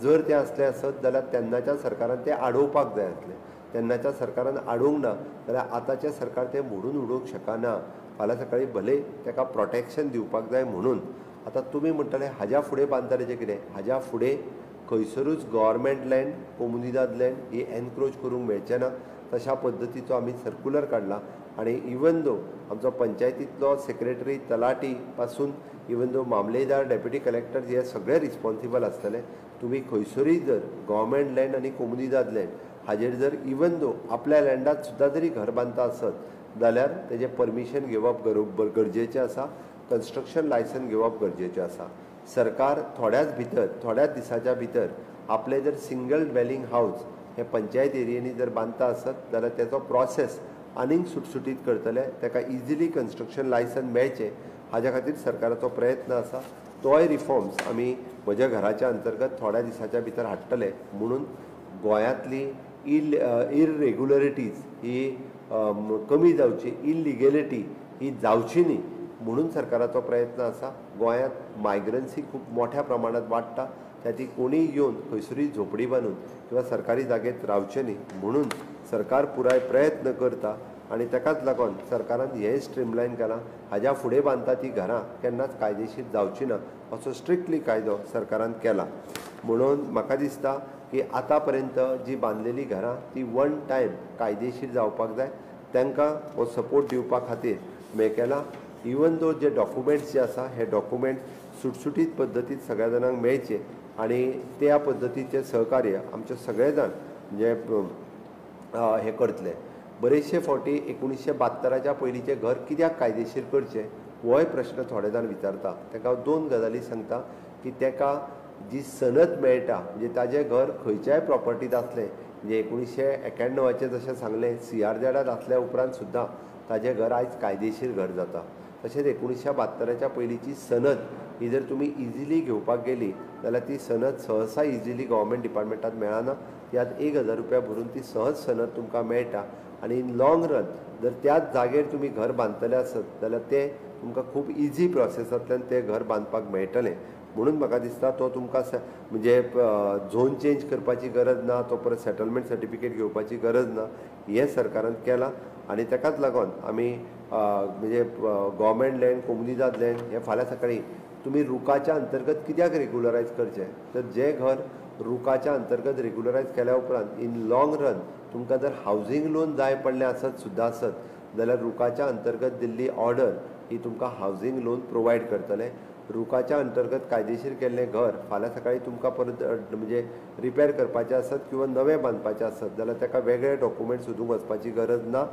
जर तें असलें आसत जाल्यार तेन्नाच्या सरकारान तें आडोवपाक जाय आसलें. तेन्नाच्या सरकारान आडोवंक ना जाल्यार आतांचें सरकार तें मोडून उडोवंक शकना. फाल्यां सकाळी भले ताका प्रोटेक्शन दिवपाक जाय म्हणून. आतां तुमी म्हणटले हाज्या फुडें बांदतलें कितें? हाज्या फुडें खंयसरूच गव्हर्मेंट लँड कोमुदिदाद लँड ही एनक्रोच करूंक मेळचें ना. तशा पद्दतीचो आमी सर्क्युलर काडला आनी इवन दो आमचो पंचायतींतलो सेक्रेटरी तलाटी पासून इवन दो मामलेदार डेप्युटी कलेक्टर हे सगळे रिस्पॉन्सिबल आसतले. तुमी खंयसरूय जर गव्हर्मेंट लँड आनी कोमुदिदाद लँड हाजेर जर इवन दो आपल्या लँडात सुद्दां जरी घर बांदता आसत जाल्यार तेजें परमिशन घेवप गरजेचें आसा. कन्स्ट्रक्शन लायसन घेवप गरजेचें आसा. सरकार थोड्याच दिसाच्या भितर आपले जर सिंगल ड्वेलिंग हावज हे पंचायत एरियेनी जर बांदता आसत जाल्यार तेचो प्रोसेस आनीक सुटसुटीत करतले. ताका इजिली कन्स्ट्रक्शन लायसन मेळचें हाज्या खातीर सरकाराचो प्रयत्न आसा. तोय रिफॉर्म्स आमी म्हज्या घराच्या अंतर्गत थोड्या दिसाच्या भितर हाडटले म्हणून गोंयांतली इररेग्युलरिटीज ही कमी जावची, इलिगेलिटी ही जावची न्ही म्हणून सरकाराचो प्रयत्न आसा. गोंयांत मायग्रन्सी खूब मोठ्या प्रमाणात वाडटा, त्याती कोणीय येवन खंयसरूय झोपडी बांदून किंवा सरकारी जागेत रावचें न्ही म्हणून सरकार पुराय प्रयत्न करता. आनी ताकाच लागून सरकारान हें स्ट्रीमलायन केलां. हाज्या फुडें बांदता ती घरां केन्नाच कायदेशीर जावची ना असो स्ट्रिक्टली कायदो सरकारान केला. म्हणून म्हाका दिसता की आतां पर्यंत जी बांदलेली घरां ती वन टायम कायदेशीर जावपाक जाय. तांकां हो सपोर्ट दिवपा खातीर हें केलां. इवन दो जे डॉक्युमेंट्स जे आसा हे डॉक्युमेंट्स सुटसुटीत पद्दतीन सगळ्या जाणांक मेळचे आनी त्या पद्दतीचें सहकार्य आमचे सगळे जाण जे हे करतले. बरेचशे फावटी 1972च्या पयलींचें घर कित्याक कायदेशीर करचें होय प्रश्न थोडे जाण विचारता. ताका दोन गजाली सांगता की ताका जी सनद मेळटा म्हणजे ताजें घर खंयच्याय प्रॉपर्टीत आसलें म्हणजे 1991चे जशें सांगलें CRZात आसल्या उपरांत सुद्दां ताजें घर आयज कायदेशीर घर जाता. तशेंच 1972च्या पयलींची सनद ही जर तुमी इजिली घेवपाक गेली जाल्यार ती सनद सहसा इजिली गव्हर्मेंट डिपार्टमेंटात मेळना. त्यात 1000 रुपया भरून ती सहज सनद तुमकां मेळटा आनी इन लॉंग रन जर त्याच जागेर तुमी घर बांदतले आसत जाल्यार ते तुमकां खूब इजी प्रोसेसांतल्यान तें घर बांदपाक मेळटलें. म्हणून म्हाका दिसता तो तुमकां म्हणजे झोन चेंज करपाची गरज ना, तो परत सेटलमेंट सर्टिफिकेट घेवपाची गरज ना. हें सरकारान केलां आनी ताकाच लागून आमी म्हणजे गव्हर्मेंट लँड कोमुदिदाद लँड हे फाल्यां सकाळी तुमी रुकाच्या अंतर्गत कित्याक रेग्युलरायज करचें तर जें घर रुकाच्या अंतर्गत रेग्युलरायज केल्या उपरांत इन लॉंग रन तुमकां जर हावजींग लोन जाय पडलें आसत सुद्दां आसत जाल्यार रुकाच्या अंतर्गत दिल्ली ऑर्डर ही तुमकां हावजींग लोन प्रोवायड करतले. रुकाच्या अंतर्गत कायदेशीर केल्लें घर फाल्यां सकाळी तुमकां परत म्हणजे रिपेर करपाचें आसत किंवा नवें बांदपाचें आसत जाल्यार ताका वेगळे डॉक्युमेंट सोदूंक वचपाची गरज ना.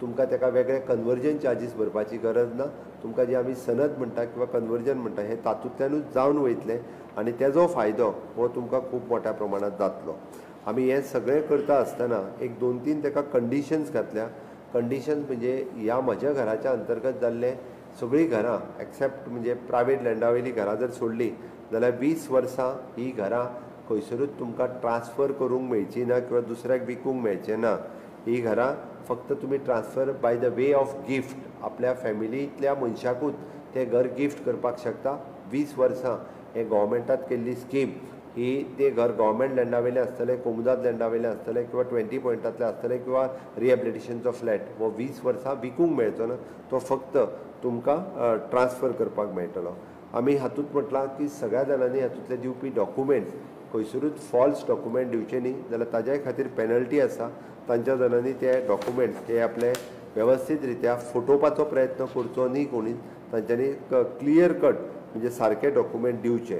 तुमकां ताका वेगळे कन्वर्जन चार्जीस भरपाची गरज ना. तुमकां जी आमी सनद म्हणटा किंवा कन्वर्जन म्हणटा हें तातूंतल्यानूच जावन वयतलें आनी तेजो फायदो हो तुमकां खूब मोठ्या प्रमाणांत जातलो. आमी हें सगळें करता आसतना एक 2-3 ताका कंडिशन्स घातल्या. कंडिशन्स म्हणजे ह्या म्हज्या घराच्या अंतर्गत जाल्ले सगळीं घरां एक्सेप्ट म्हणजे प्रायवेट लँडा वयलीं घरां जर सोडलीं जाल्यार 20 वर्सां ही घरां खंयसरूच तुमकां ट्रान्सफर करूंक मेळची ना किंवा दुसऱ्याक विकूंक मेळचें ना. ही घरां फक्त तुमी transfer by the way of gift आपल्या फॅमिलींतल्या मनशाकूच तें घर गिफ्ट करपाक शकता. 20 वर्सां हे गव्हर्मेंटात केल्ली स्कीम ही ते घर गव्हर्मेंट लँडा वयलें आसतलें, कोमुदाद लँडा वयलें आसतलें किंवा 20 पॉयंटांतलें आसतलें किंवा रिहॅबिलिटेशनचो फ्लॅट हो 20 वर्सां विकूंक मेळचो ना, तो फक्त तुमकां ट्रान्सफर करपाक मेळटलो. आमी हातूंत म्हटलां की सगळ्या जाणांनी हातूंतले दिवपी डॉक्युमेंट्स खंयसरूच फॉल्स डॉक्युमेंट दिवचे न्ही, जाल्यार ताज्या खातीर पेनल्टी आसा. तांच्या जाणांनी ते डॉक्युमेंट ते आपले वेवस्थीत रित्या फटोवपाचो प्रयत्न करचो न्ही कोणी. तांच्यांनी क्लियर कट म्हणजे सारके डॉक्युमेंट दिवचे.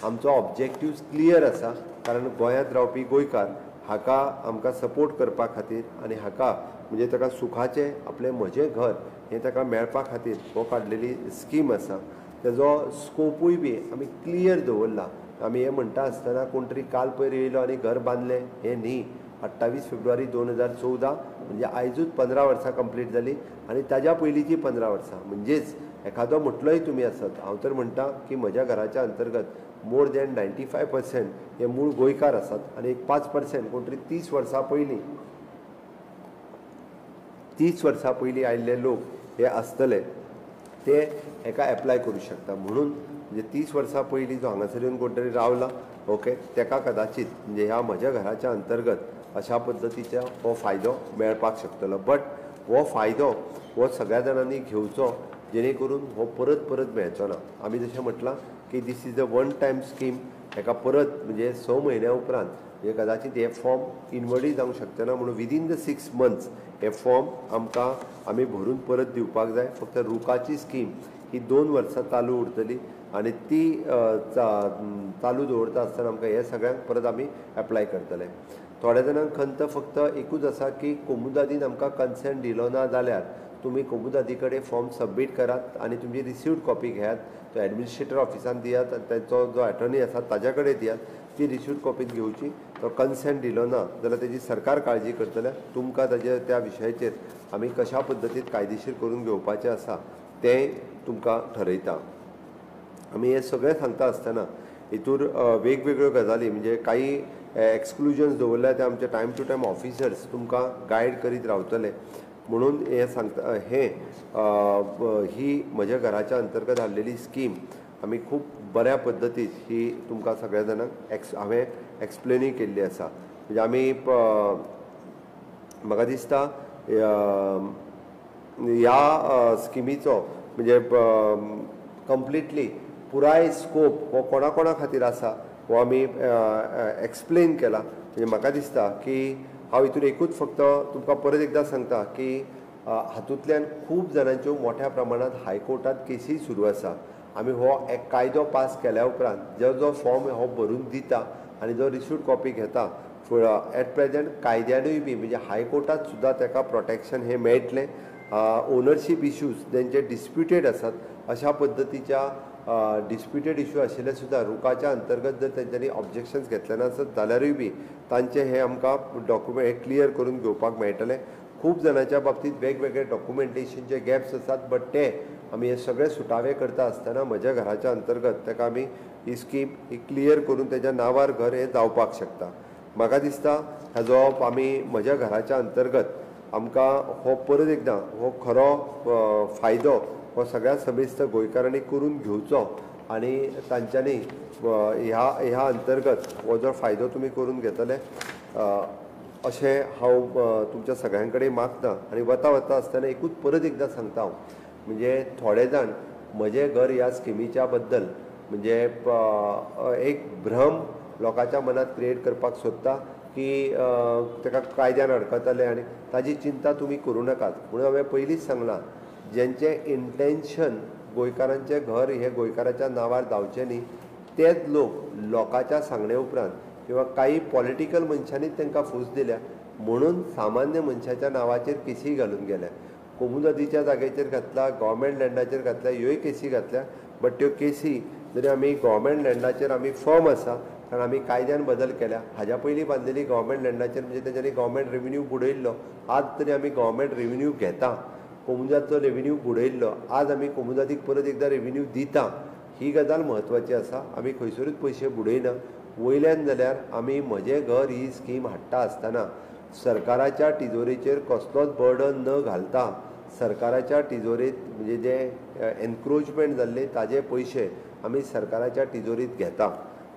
आमचो ऑब्जेक्टिव्ह क्लियर आसा, कारण गोंयांत रावपी गोंयकार हाका आमकां सपोर्ट करपा खातीर आनी हाका म्हणजे ताका सुखाचें आपलें म्हजें घर हें ताका मेळपा खातीर हो काडलेली स्कीम आसा. तेजो स्कोपूय बी आमी क्लियर दवरला. आमी हें म्हणटा आसतना कोण तरी काल पयर येयलो आनी घर बांदलें हें न्ही. 28 फेब्रुवारी 2014 म्हणजे आयजूच 15 वर्सां कंप्लीट जाली आनी ताज्या पयलींची 15 वर्सां. म्हणजेच एखादो म्हटलोय तुमी आसत, हांव तर म्हणटा की म्हज्या घराच्या अंतर्गत मोर दॅन 95% हे मूळ गोंयकार आसात आनी एक 5% कोण तरी 30 वर्सां पयलीं आयिल्ले लोक हे आसतले, ते हेका एप्लाय करूं शकता. म्हणून म्हणजे 30 वर्सां पयलीं जो हांगासर येवन कोण तरी रावला ओके, ताका कदाचित म्हणजे ह्या म्हज्या घराच्या अंतर्गत अशा पद्दतीचो हो फायदो मेळपाक शकतलो. बट हो फायदो हो सगळ्या जाणांनी घेवचो, जेणे करून हो परत परत मेळचो ना. आमी जशें म्हटलां की this is a one time scheme. हेका परत म्हणजे 6 म्हयन्या उपरांत म्हणजे कदाचित हे फॉर्म इनवडूय जावंक शकचेना, म्हणून विदीन द 6 मंथ्स हे फॉर्म आमकां आमी भरून परत दिवपाक जाय. फक्त रुखाची स्कीम ही 2 वर्सां चालू उरतली आनी ती चालू दवरता आसतना आमकां हे सगळ्यांक परत आमी एप्लाय करतले. थोड्या जाणांक खंत फक्त एकूच आसा की कोमुदादीन आमकां कन्सेंट दिलो ना जाल्यार तुमी कोमुदादी कडेन फॉर्म सबमीट करात आनी तुमची रिसिव्ड कॉपी घेयात, तो एडमिनिस्ट्रेटर ऑफिसान दियात आनी ताचो जो एटर्नी आसा ताज्या कडेन दियात. ती रिसिव्ड कॉपी घेवची. तो कन्सेंट दिलो ना जाल्यार तेजी सरकार काळजी करतले. तुमकां ताजे त्या विशयाचेर आमी कशा पद्दतीन कायदेशीर करून घेवपाचें आसा तें तुमकां ठरयता. आमी हे सगळें सांगता आसतना हितूर वेगवेगळ्यो गजाली म्हणजे काही एक्सक्लुजन्स दवरल्या ते आमचे टायम टू टायम ऑफिसर्स तुमकां गायड करीत रावतले. म्हणून हे सांगता ही म्हज्या घराच्या अंतर्गत हाडलेली स्कीम आमी खूब बऱ्या पद्दतीन ही तुमकां सगळ्या जाणांक हांवें एक्सप्लेनूय केल्ली आसा. म्हणजे आमी म्हाका दिसता ह्या स्किमीचो म्हणजे कंप्लिटली पुराय स्कोप हो कोणा कोणा खातीर आसा हो आमी एक्सप्लेन केला. म्हणजे म्हाका दिसता की हांव हितून एकूच फक्त तुमकां परत एकदां सांगता की हातूंतल्यान खूब जाणांच्यो मोठ्या प्रमाणांत हायकोर्टांत केसी सुरू आसा. आमी हो एक कायदो पास केल्या उपरांत जो फॉर्म हो भरून दिता आनी जो रिसिव्ड कॉपी घेता एट प्रेझेंट कायद्यानूय बी म्हणजे हायकोर्टांत सुद्दां ताका प्रोटेक्शन हें मेळटलें. ओनरशीप इश्यूज जेंचे डिस्प्युटेड आसात अशा पद्दतीच्या डिस्प्युटेड इश्यू आशिल्ले सुद्दां रुखाच्या अंतर्गत जर तेंच्यांनी ऑब्जेक्शन्स घेतले नासत जाल्यारूय बी तांचे हे आमकां डॉक्युमेंट हे क्लियर करून घेवपाक मेळटलें. खूब जाणांच्या बाबतींत वेगवेगळे डॉक्युमेंटेशनचे गॅप्स आसात, बट ते आमी हे सगळे सुटावे करता आसतना म्हज्या घराच्या अंतर्गत ताका आमी ही स्कीम ही क्लियर करून तेज्या नांवार घर हें जावपाक शकता. म्हाका दिसता हाजो आमी म्हज्या घराच्या अंतर्गत आमकां हो परत एकदां हो खरो फायदो हो सगळ्या समेस्त गोंयकारांनी करून घेवचो आनी तांच्यांनी ह्या अंतर्गत हो जो फायदो तुमी करून घेतले अशें हांव तुमच्या सगळ्यां कडेन मागतां. आनी वता आसतना एकूच परत एकदां सांगता हांव म्हणजे थोडे जाण म्हजें घर ह्या स्किमीच्या बद्दल म्हणजे एक भ्रम लोकांच्या मनांत क्रिएट करपाक सोदता की ताका कायद्यान अडकतले आनी ताजी चिंता तुमी करूं नाकात. म्हणून हांवें पयलींच सांगलां जेंचें इंटेंशन गोंयकारांचें घर हे गोंयकाराच्या नांवार जावचें न्ही तेच लोकांच्या सांगणे उपरांत किंवा काही पॉलिटिकल मनशांनीच तांकां फूस दिल्या म्हणून सामान्य मनशाच्या नांवाचेर केसी घालून गेल्या. कोमुदादीच्या जाग्याचेर घातला, गव्हर्मेंट लँडाचेर घातल्या, ह्योय केसी घातल्या. बट त्यो केसी जरी आमी गव्हर्मेंट लँडाचेर आमी फर्म आसा कारण आमी कायद्यान बदल केल्या. हाज्या पयलीं बांदलेली गव्हर्मेंट लँडाचेर म्हणजे तेंच्यांनी गव्हर्मेंट रेव्हेन्यू बुडयल्लो. आज तरी आमी गव्हर्मेंट रेव्हेन्यू घेता. कोमुदाचो रेव्हेन्यू बुडयल्लो, आज आमी कोमुदादीक परत एकदां रेव्हेन्यू दिता. ही गजाल म्हत्वाची आसा. आमी खंयसरूच पयशे बुडयना. वयल्यान जाल्यार आमी म्हजें घर ही स्कीम हाडटा आसतना सरकाराच्या तिजोरेचेर कसलोच बर्डन न घालता सरकाराच्या तिजोरीत म्हणजे जे एनक्रोचमेंट जाल्ले ताजे पयशे आमी सरकाराच्या तिजोरीत घेता.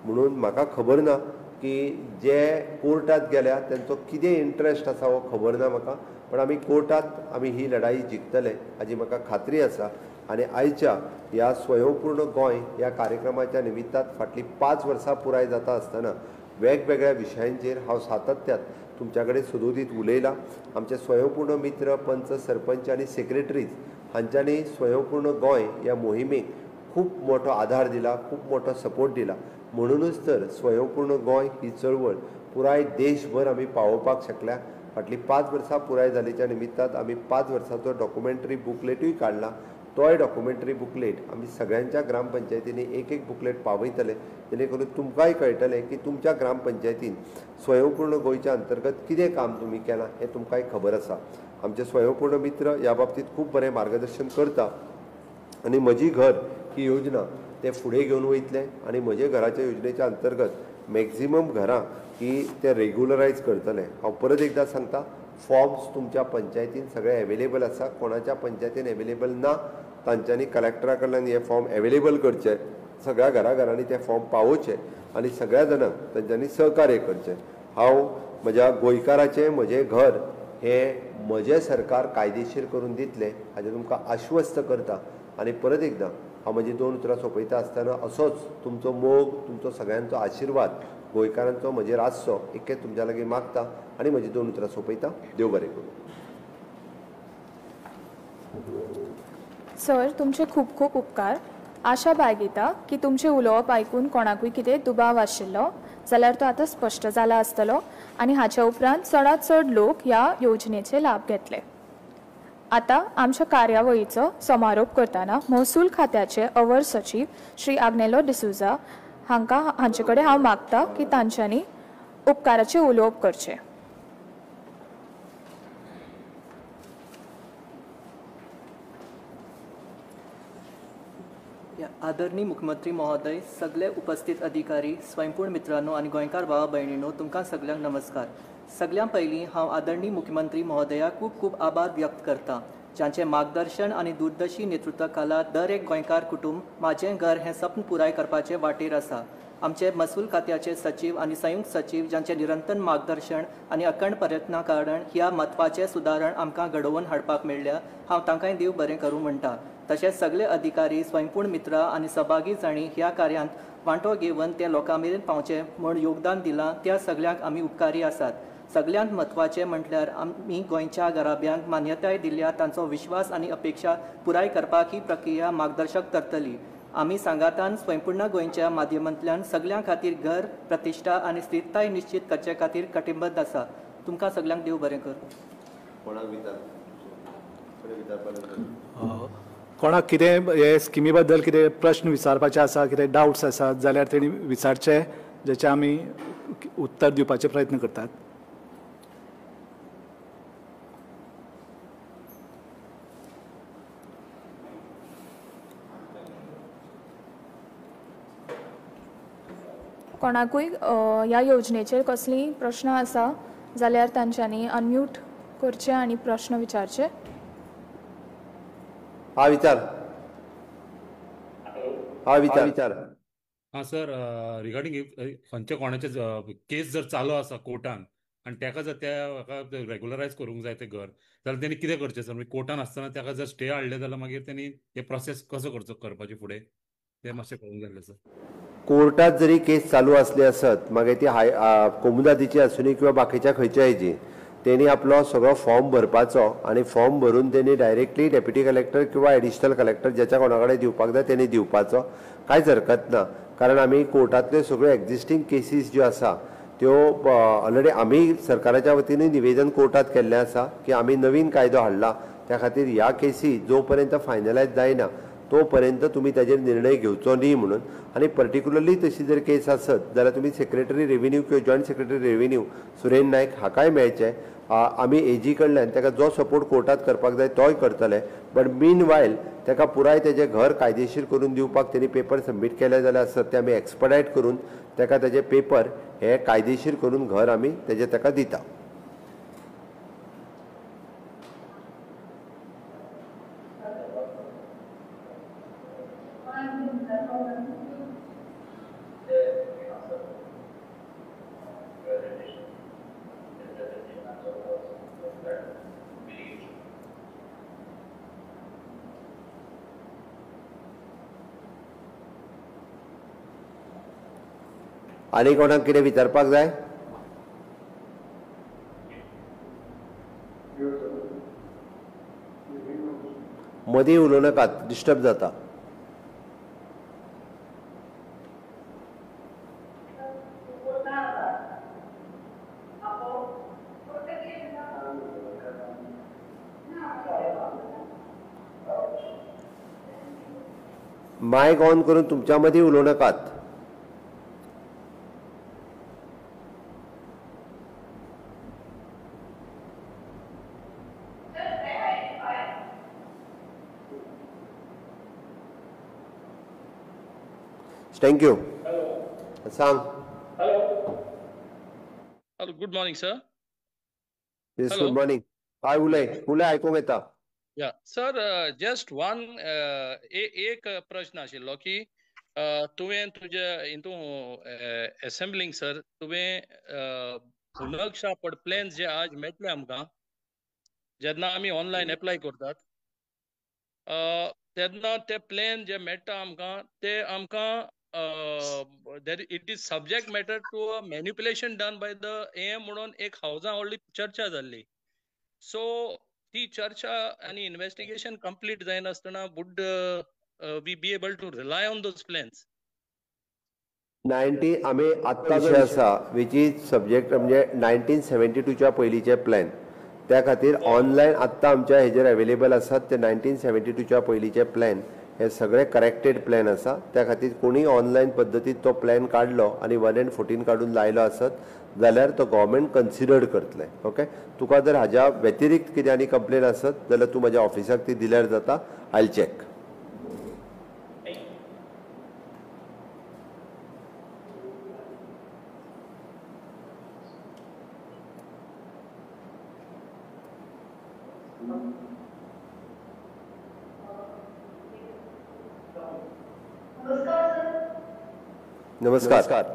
म्हणून म्हाका खबर ना की जे कोर्टात गेल्या त्यांचो कितें इंट्रस्ट आसा हो खबर ना म्हाका, पण आमी कोर्टात आमी ही लढाई जिखतले हाची म्हाका खात्री आसा. आनी आयच्या ह्या स्वयंपूर्ण गोंय ह्या कार्यक्रमाच्या निमित्तान फाटलीं 5 वर्सां पुराय जाता आसतना वेगवेगळ्या विशयांचेर हांव सातत्यात तुमच्या कडेन सदोदीत उलयलां. आमचे स्वयंपूर्ण मित्र पंच, सरपंच आनी सेक्रेटरीज हांच्यांनी स्वयंपूर्ण गोंय ह्या मोहिमेक खूब मोठो आधार दिला, खूब मोठो सपोर्ट दिला. म्हणूनच तर स्वयंपूर्ण गोंय ही चळवळ पुराय देशभर आमी पावोवपाक शकल्या. फाटलीं 5 वर्सां पुराय जालीच्या निमित्तान आमी 5 वर्सांचो डॉक्युमेंटरी बुकलेटूय काडला. तोय डॉक्युमेंटरी बुकलेट आमी सगळ्यांच्या ग्रामपंचायतींनी एक एक बुकलेट पावयतले, जेणे करून तुमकांय कळटलें की तुमच्या ग्रामपंचायतीन स्वयंपूर्ण गोंयच्या अंतर्गत कितें काम तुमी केलां हें तुमकांय खबर आसा. आमचे स्वयंपूर्ण मित्र ह्या बाबतींत खूब बरें मार्गदर्शन करता आनी म्हजी घर ही योजना ते फुडें घेवन वयतले आनी म्हजे घराच्या योजनेच्या अंतर्गत मॅक्झिमम घरां ही ते रेग्युलरायज करतले. हांव परत एकदां सांगता, फॉर्म्स तुमच्या पंचायतीन सगळे एवेलेबल आसा. कोणाच्या पंचायतीन एवेलेबल ना तांच्यांनी कलेक्टरा कडल्यान हे फॉर्म एवेलेबल करचे, सगळ्या घराघरांनी ते फॉर्म पावोवचे आनी सगळ्या जाणांक तांच्यांनी सहकार्य करचें. हांव म्हज्या गोंयकाराचें म्हजें घर हें म्हजें सरकार कायदेशीर करून दितलें हाचें तुमकां आश्वस्त करता. आनी परत एकदां हांव म्हजी 2 उतरां सोंपयता आसतना असोच तुमचो मोग, तुमचो सगळ्यांचो आशिर्वाद गोंयकारांचो म्हजेर आसचो इतकें तुमच्या लागीं मागता आनी म्हजी 2 उतरां सोंपयता. देव बरें करूं. सर, तुमचे खूब खूब उपकार. आशा बाळगिता की तुमचें उलोवप आयकून कोणाकूय कितें दुबाव आशिल्लो जाल्यार तो आतां स्पश्ट जाला आसतलो आनी हाच्या उपरांत चडांत चड लोक ह्या योजनेचे लाभ घेतले. आतां आमच्या कार्यावळीचो समारोप करतना महसूल खात्याचे अवर सचीव श्री आग्नेलो डिसुजा हांचे कडेन हांव मागतां की तांच्यांनी उपकाराचें उलोवप करचें. आदरणीय मुख्यमंत्री महोदय, सगळे उपस्थित अधिकारी, स्वयंपूर्ण मित्रांनो आणि गोंयकार भावा भयणींनो, तुमकां सगळ्यांक नमस्कार. सगळ्यां पयलीं हांव आदरणीय मुख्यमंत्री महोदयाक खूब खूब आभार व्यक्त करतां, जांचें मार्गदर्शन आनी दूरदर्शी नेतृत्वा खाला दर एक गोंयकार कुटुंब म्हाजें घर हें सपन पुराय करपाचे वाटेर आसा. आमचे महसूल खात्याचे सचिव आनी संयुक्त सचिव जांचे निरंतर मार्गदर्शन आनी अखंड प्रयत्ना कारण ह्या म्हत्वाचें सुदारण आमकां घडोवन हाडपाक मेळ्ळ्या. हांव तांकांय देव बरें करूं म्हणटा. तशेंच सगळे अधिकारी, स्वयंपूर्ण मित्रां आनी सहभागी जाणी ह्या कार्यांत वांटो घेवन ते लोकां मेरेन पावचे म्हूण योगदान दिलां, त्या सगळ्यांक आमी उपकारी आसात. सगळ्यांत म्हत्वाचें म्हटल्यार आमी गोंयच्या गराब्यांक मान्यताय दिल्या तांचो विश्वास आनी अपेक्षा पुराय करपाक ही प्रक्रिया मार्गदर्शक करतली. आमी सांगातान स्वयंपूर्ण गोंयच्या माध्यमांतल्यान सगळ्यां खातीर घर, प्रतिश्ठा आनी स्थिरताय निश्चित करचे खातीर कटिबद्ध आसा. तुमकां सगळ्यांक देव बरें कर. कोणाक कितें हे स्किमी बद्दल कितें प्रश्न विचारपाचे आसा, कितें डावट्स आसात जाल्यार तेणी विचारचे, जेचे आमी उत्तर दिवपाचे प्रयत्न करतात. कोणाकूय ह्या योजनेचेर कसलीय प्रश्न आसा जाल्यार तांच्यांनी अनम्यूट करचें आनी प्रश्न विचारचे. विचार. सर, रिगार्डिंग खंयच्या कोणाचे केस जर चालू आसा कोर्टान आनी ताका जर त्या रेग्युलरायज करूंक जाय तें घर, जाल्यार तेणी कितें करचें सर? कोर्टान आसतना ताका जर स्टे हाडले जाल्यार मागीर तेणी हे प्रोसेस कसो करपाचे फुडें तें मातशें कळूंक जाय सर. कोर्टात जरी केस चालू असली आसत, मागीर ती कोमुदादीची आसूनी किंवा बाकीच्या खंयच्या हेजी, तेणी आपलो सगळो फॉर्म भरपाचो आनी फॉर्म भरून तेणी डायरेक्टली डेप्युटी कलेक्टर किंवा एडिशनल कलेक्टर ज्याच्या कोणा कडेन दिवपाक जाय तेणी दिवपाचो. कांयच हरकत ना, कारण आमी कोर्टांतल्यो सगळ्यो एक्झिस्टींग केसीस ज्यो आसा त्यो ऑलरेडी आमी सरकाराच्या वतीनूय निवेदन कोर्टात केल्लें आसा की आमी नवीन कायदो हाडला, त्या खातीर ह्या केसी जो पर्यंत फायनलायज जायना तो पर्यंत तुमी ताजेर निर्णय घेवचो न्ही म्हणून. आनी पर्टिक्युलरली तशी जर केस आसत जाल्यार तुमी सेक्रेटरी रेव्हेन्यू किंवा जॉयंट सेक्रेटरी रेव्हेन्यू सुरेन नायक हाकाय मेळचे. आमी एजी कडल्यान ताका जो सपोर्ट कोर्टात करपाक जाय तोय करतले. बट मीन वायल ताका पुराय तेजें घर कायदेशीर करून दिवपाक तेणी पेपर सबमीट केले जाल्यार आसत ते आमी एक्सपडायट करून ताका तेजे पेपर हे कायदेशीर करून घर आमी तेजे ताका दिता. आनी कोणाक कितें विचारपाक जाय? मदीं उलोव नाकात, डिस्टर्ब जाता. मायक ऑन करून तुमच्या मदीं उलोव नाकात. Thank you. सांग. Hello, good morning sir. Yes, good morning. काय उलय आयकूंक येता. या सर, जस्ट वन एक प्रश्न आशिल्लो की तुवें तुजे हितून असेंब्लींग सर तुवें भुनकशा पड प्लॅन्स जे आज मेळटले आमकां जेन्ना आमी ऑनलायन एप्लाय करतात तेन्ना ते प्लॅन जे मेळटा आमकां ते आमकां it is subject matter to a manipulation done by the M म्हणून एक हावजां व्हडली चर्चा जाल्ली. सो ती चर्चा आनी इन्व्हेस्टिगेशन कंप्लीट जायनासतना would we be able to rely on those plans? 90 आमी आत्ता जो आसा विच इज सब्जेक्ट म्हणजे 1972च्या पयलींचे प्लॅन त्या खातीर ऑनलायन आत्ता आमच्या हेजेर अवेलेबल आसात ते 1972च्या पयलींचे प्लॅन. हे सगळे करेक्टेड प्लॅन आसा. त्या खातीर कोणी ऑनलायन पद्दतीन तो प्लॅन काडलो आनी 114 काडून लायलो आसत जाल्यार तो गव्हर्मेंट कन्सिडर्ड करतले. ओके. तुका जर हाज्या व्यतिरिक्त कितें आनी कंप्लेन आसत जाल्यार तूं म्हज्या ऑफिसाक ती दिल्यार जाता. I will check. नमस्कार.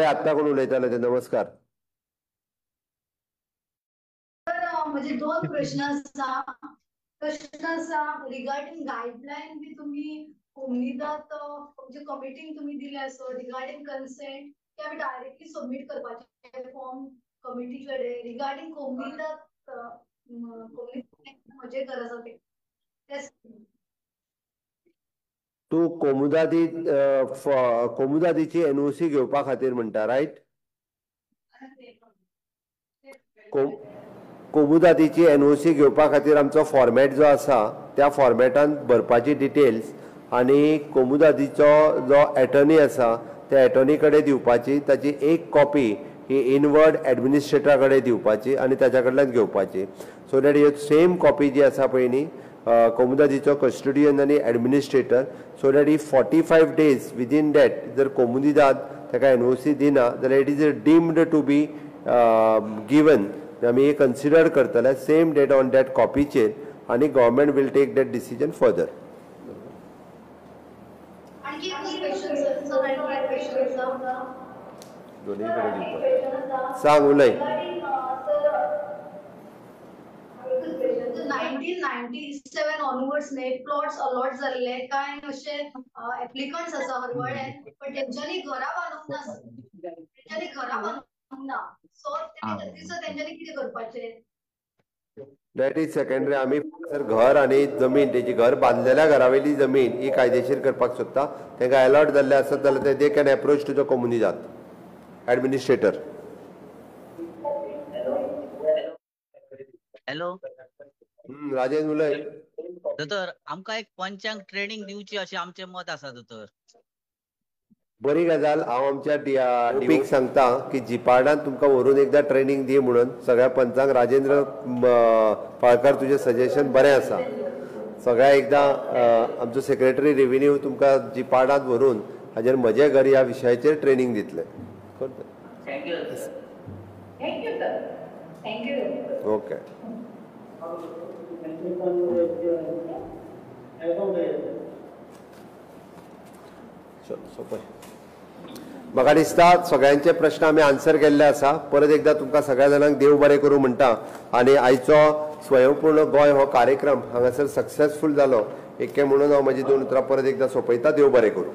आत्ता कोण उलयताले ते? नमस्कार. म्हणजे दोन प्रश्न आसा रिगार्डिंग गायडलाईन बी तुम्ही कोमुनिदाद म्हणजे कमिटीन तुम्ही दिले असो रिगार्डिंग कन्सेंट की आम्ही डायरेक्टली सबमिट करपाचे फॉर्म कमिटी कडे रिगार्डिंग कोमुनिदाद म्हणजे गरज होते. तू कोमुदादीची एनओसी घेवपा खातीर म्हणटा, रायट? कोमुदादीची एनओसी घेवपा खातीर आमचो फॉर्मॅट जो आसा त्या फॉर्मॅटान भरपाची डिटेल्स आनी कोमुदादीचो जो एटर्नी आसा त्या एटर्नी कडेन दिवपाची, ताची एक कॉपी ही इनवर्ड एडमिनिस्ट्रेटरा कडेन दिवपाची आनी ताच्या कडल्यान घेवपाची. सो दॅट ह्यो सेम कॉपी जी आसा पळय न्ही कोमुदादीचो कस्टोडियन आनी एडमिनिस्ट्रेटर, सो दॅट ही 45 days विदीन दॅट जर कोमुनिदाद ताका एनओसी दिना जाल्यार it is deemed to be given. आमी कन्सिडर करतले सेम डेट ऑन दॅट कॉपीचेर आनी government will take that decision further. सांग उलय. 1997 ऑनवर्ड्स ने प्लॉट्स अलॉट झालेले काय असे ऍप्लिकंट्स आसा हरवळ्यान पण तेंच्यानी घरा बांदूंक ना. सो तेंच्यानी कितें करपाचें? That is secondary. आमी जर घर आनी जमीन तेजी घर बांदलेल्या घरावेली जमीन ही कायदेशीर करपाक सोदता, तांकां अलॉट जाल्ले आसत जाल्यार they can approach to the कोमुनिदाद एडमिनिस्ट्रेटर. हॅलो राजेश उलय. दोतोर, आमकां एक पंचांग ट्रेनिंग दिवची अशें आमचें मत आसा दोतोर. बरी गजाल. हांव आमच्या डीओपीक सांगता की जिपार्डान तुमकां व्हरून एकदां ट्रेनिंग दी म्हणून. सगळ्या पंचांक राजेंद्र पाळकार तुजें सजेशन बरें आसा. सगळ्या एकदां आमचो सेक्रेटरी रेव्हेन्यू तुमकां जिपार्डांत व्हरून हाजेर म्हजें घर ह्या विशयाचेर ट्रेनिंग दितले. ओके. म्हाका दिसता सगळ्यांचे प्रश्न आमी आन्सर केल्ले आसा. परत एकदां तुमकां सगळ्या जाणांक देव बरें करूं म्हणटा आनी आयचो स्वयंपूर्ण गोंय हो कार्यक्रम हांगासर सक्सेसफूल जालो एक म्हणून हांव म्हाजी 2 उतरां परत एकदां सोंपयता. देव बरें करूं.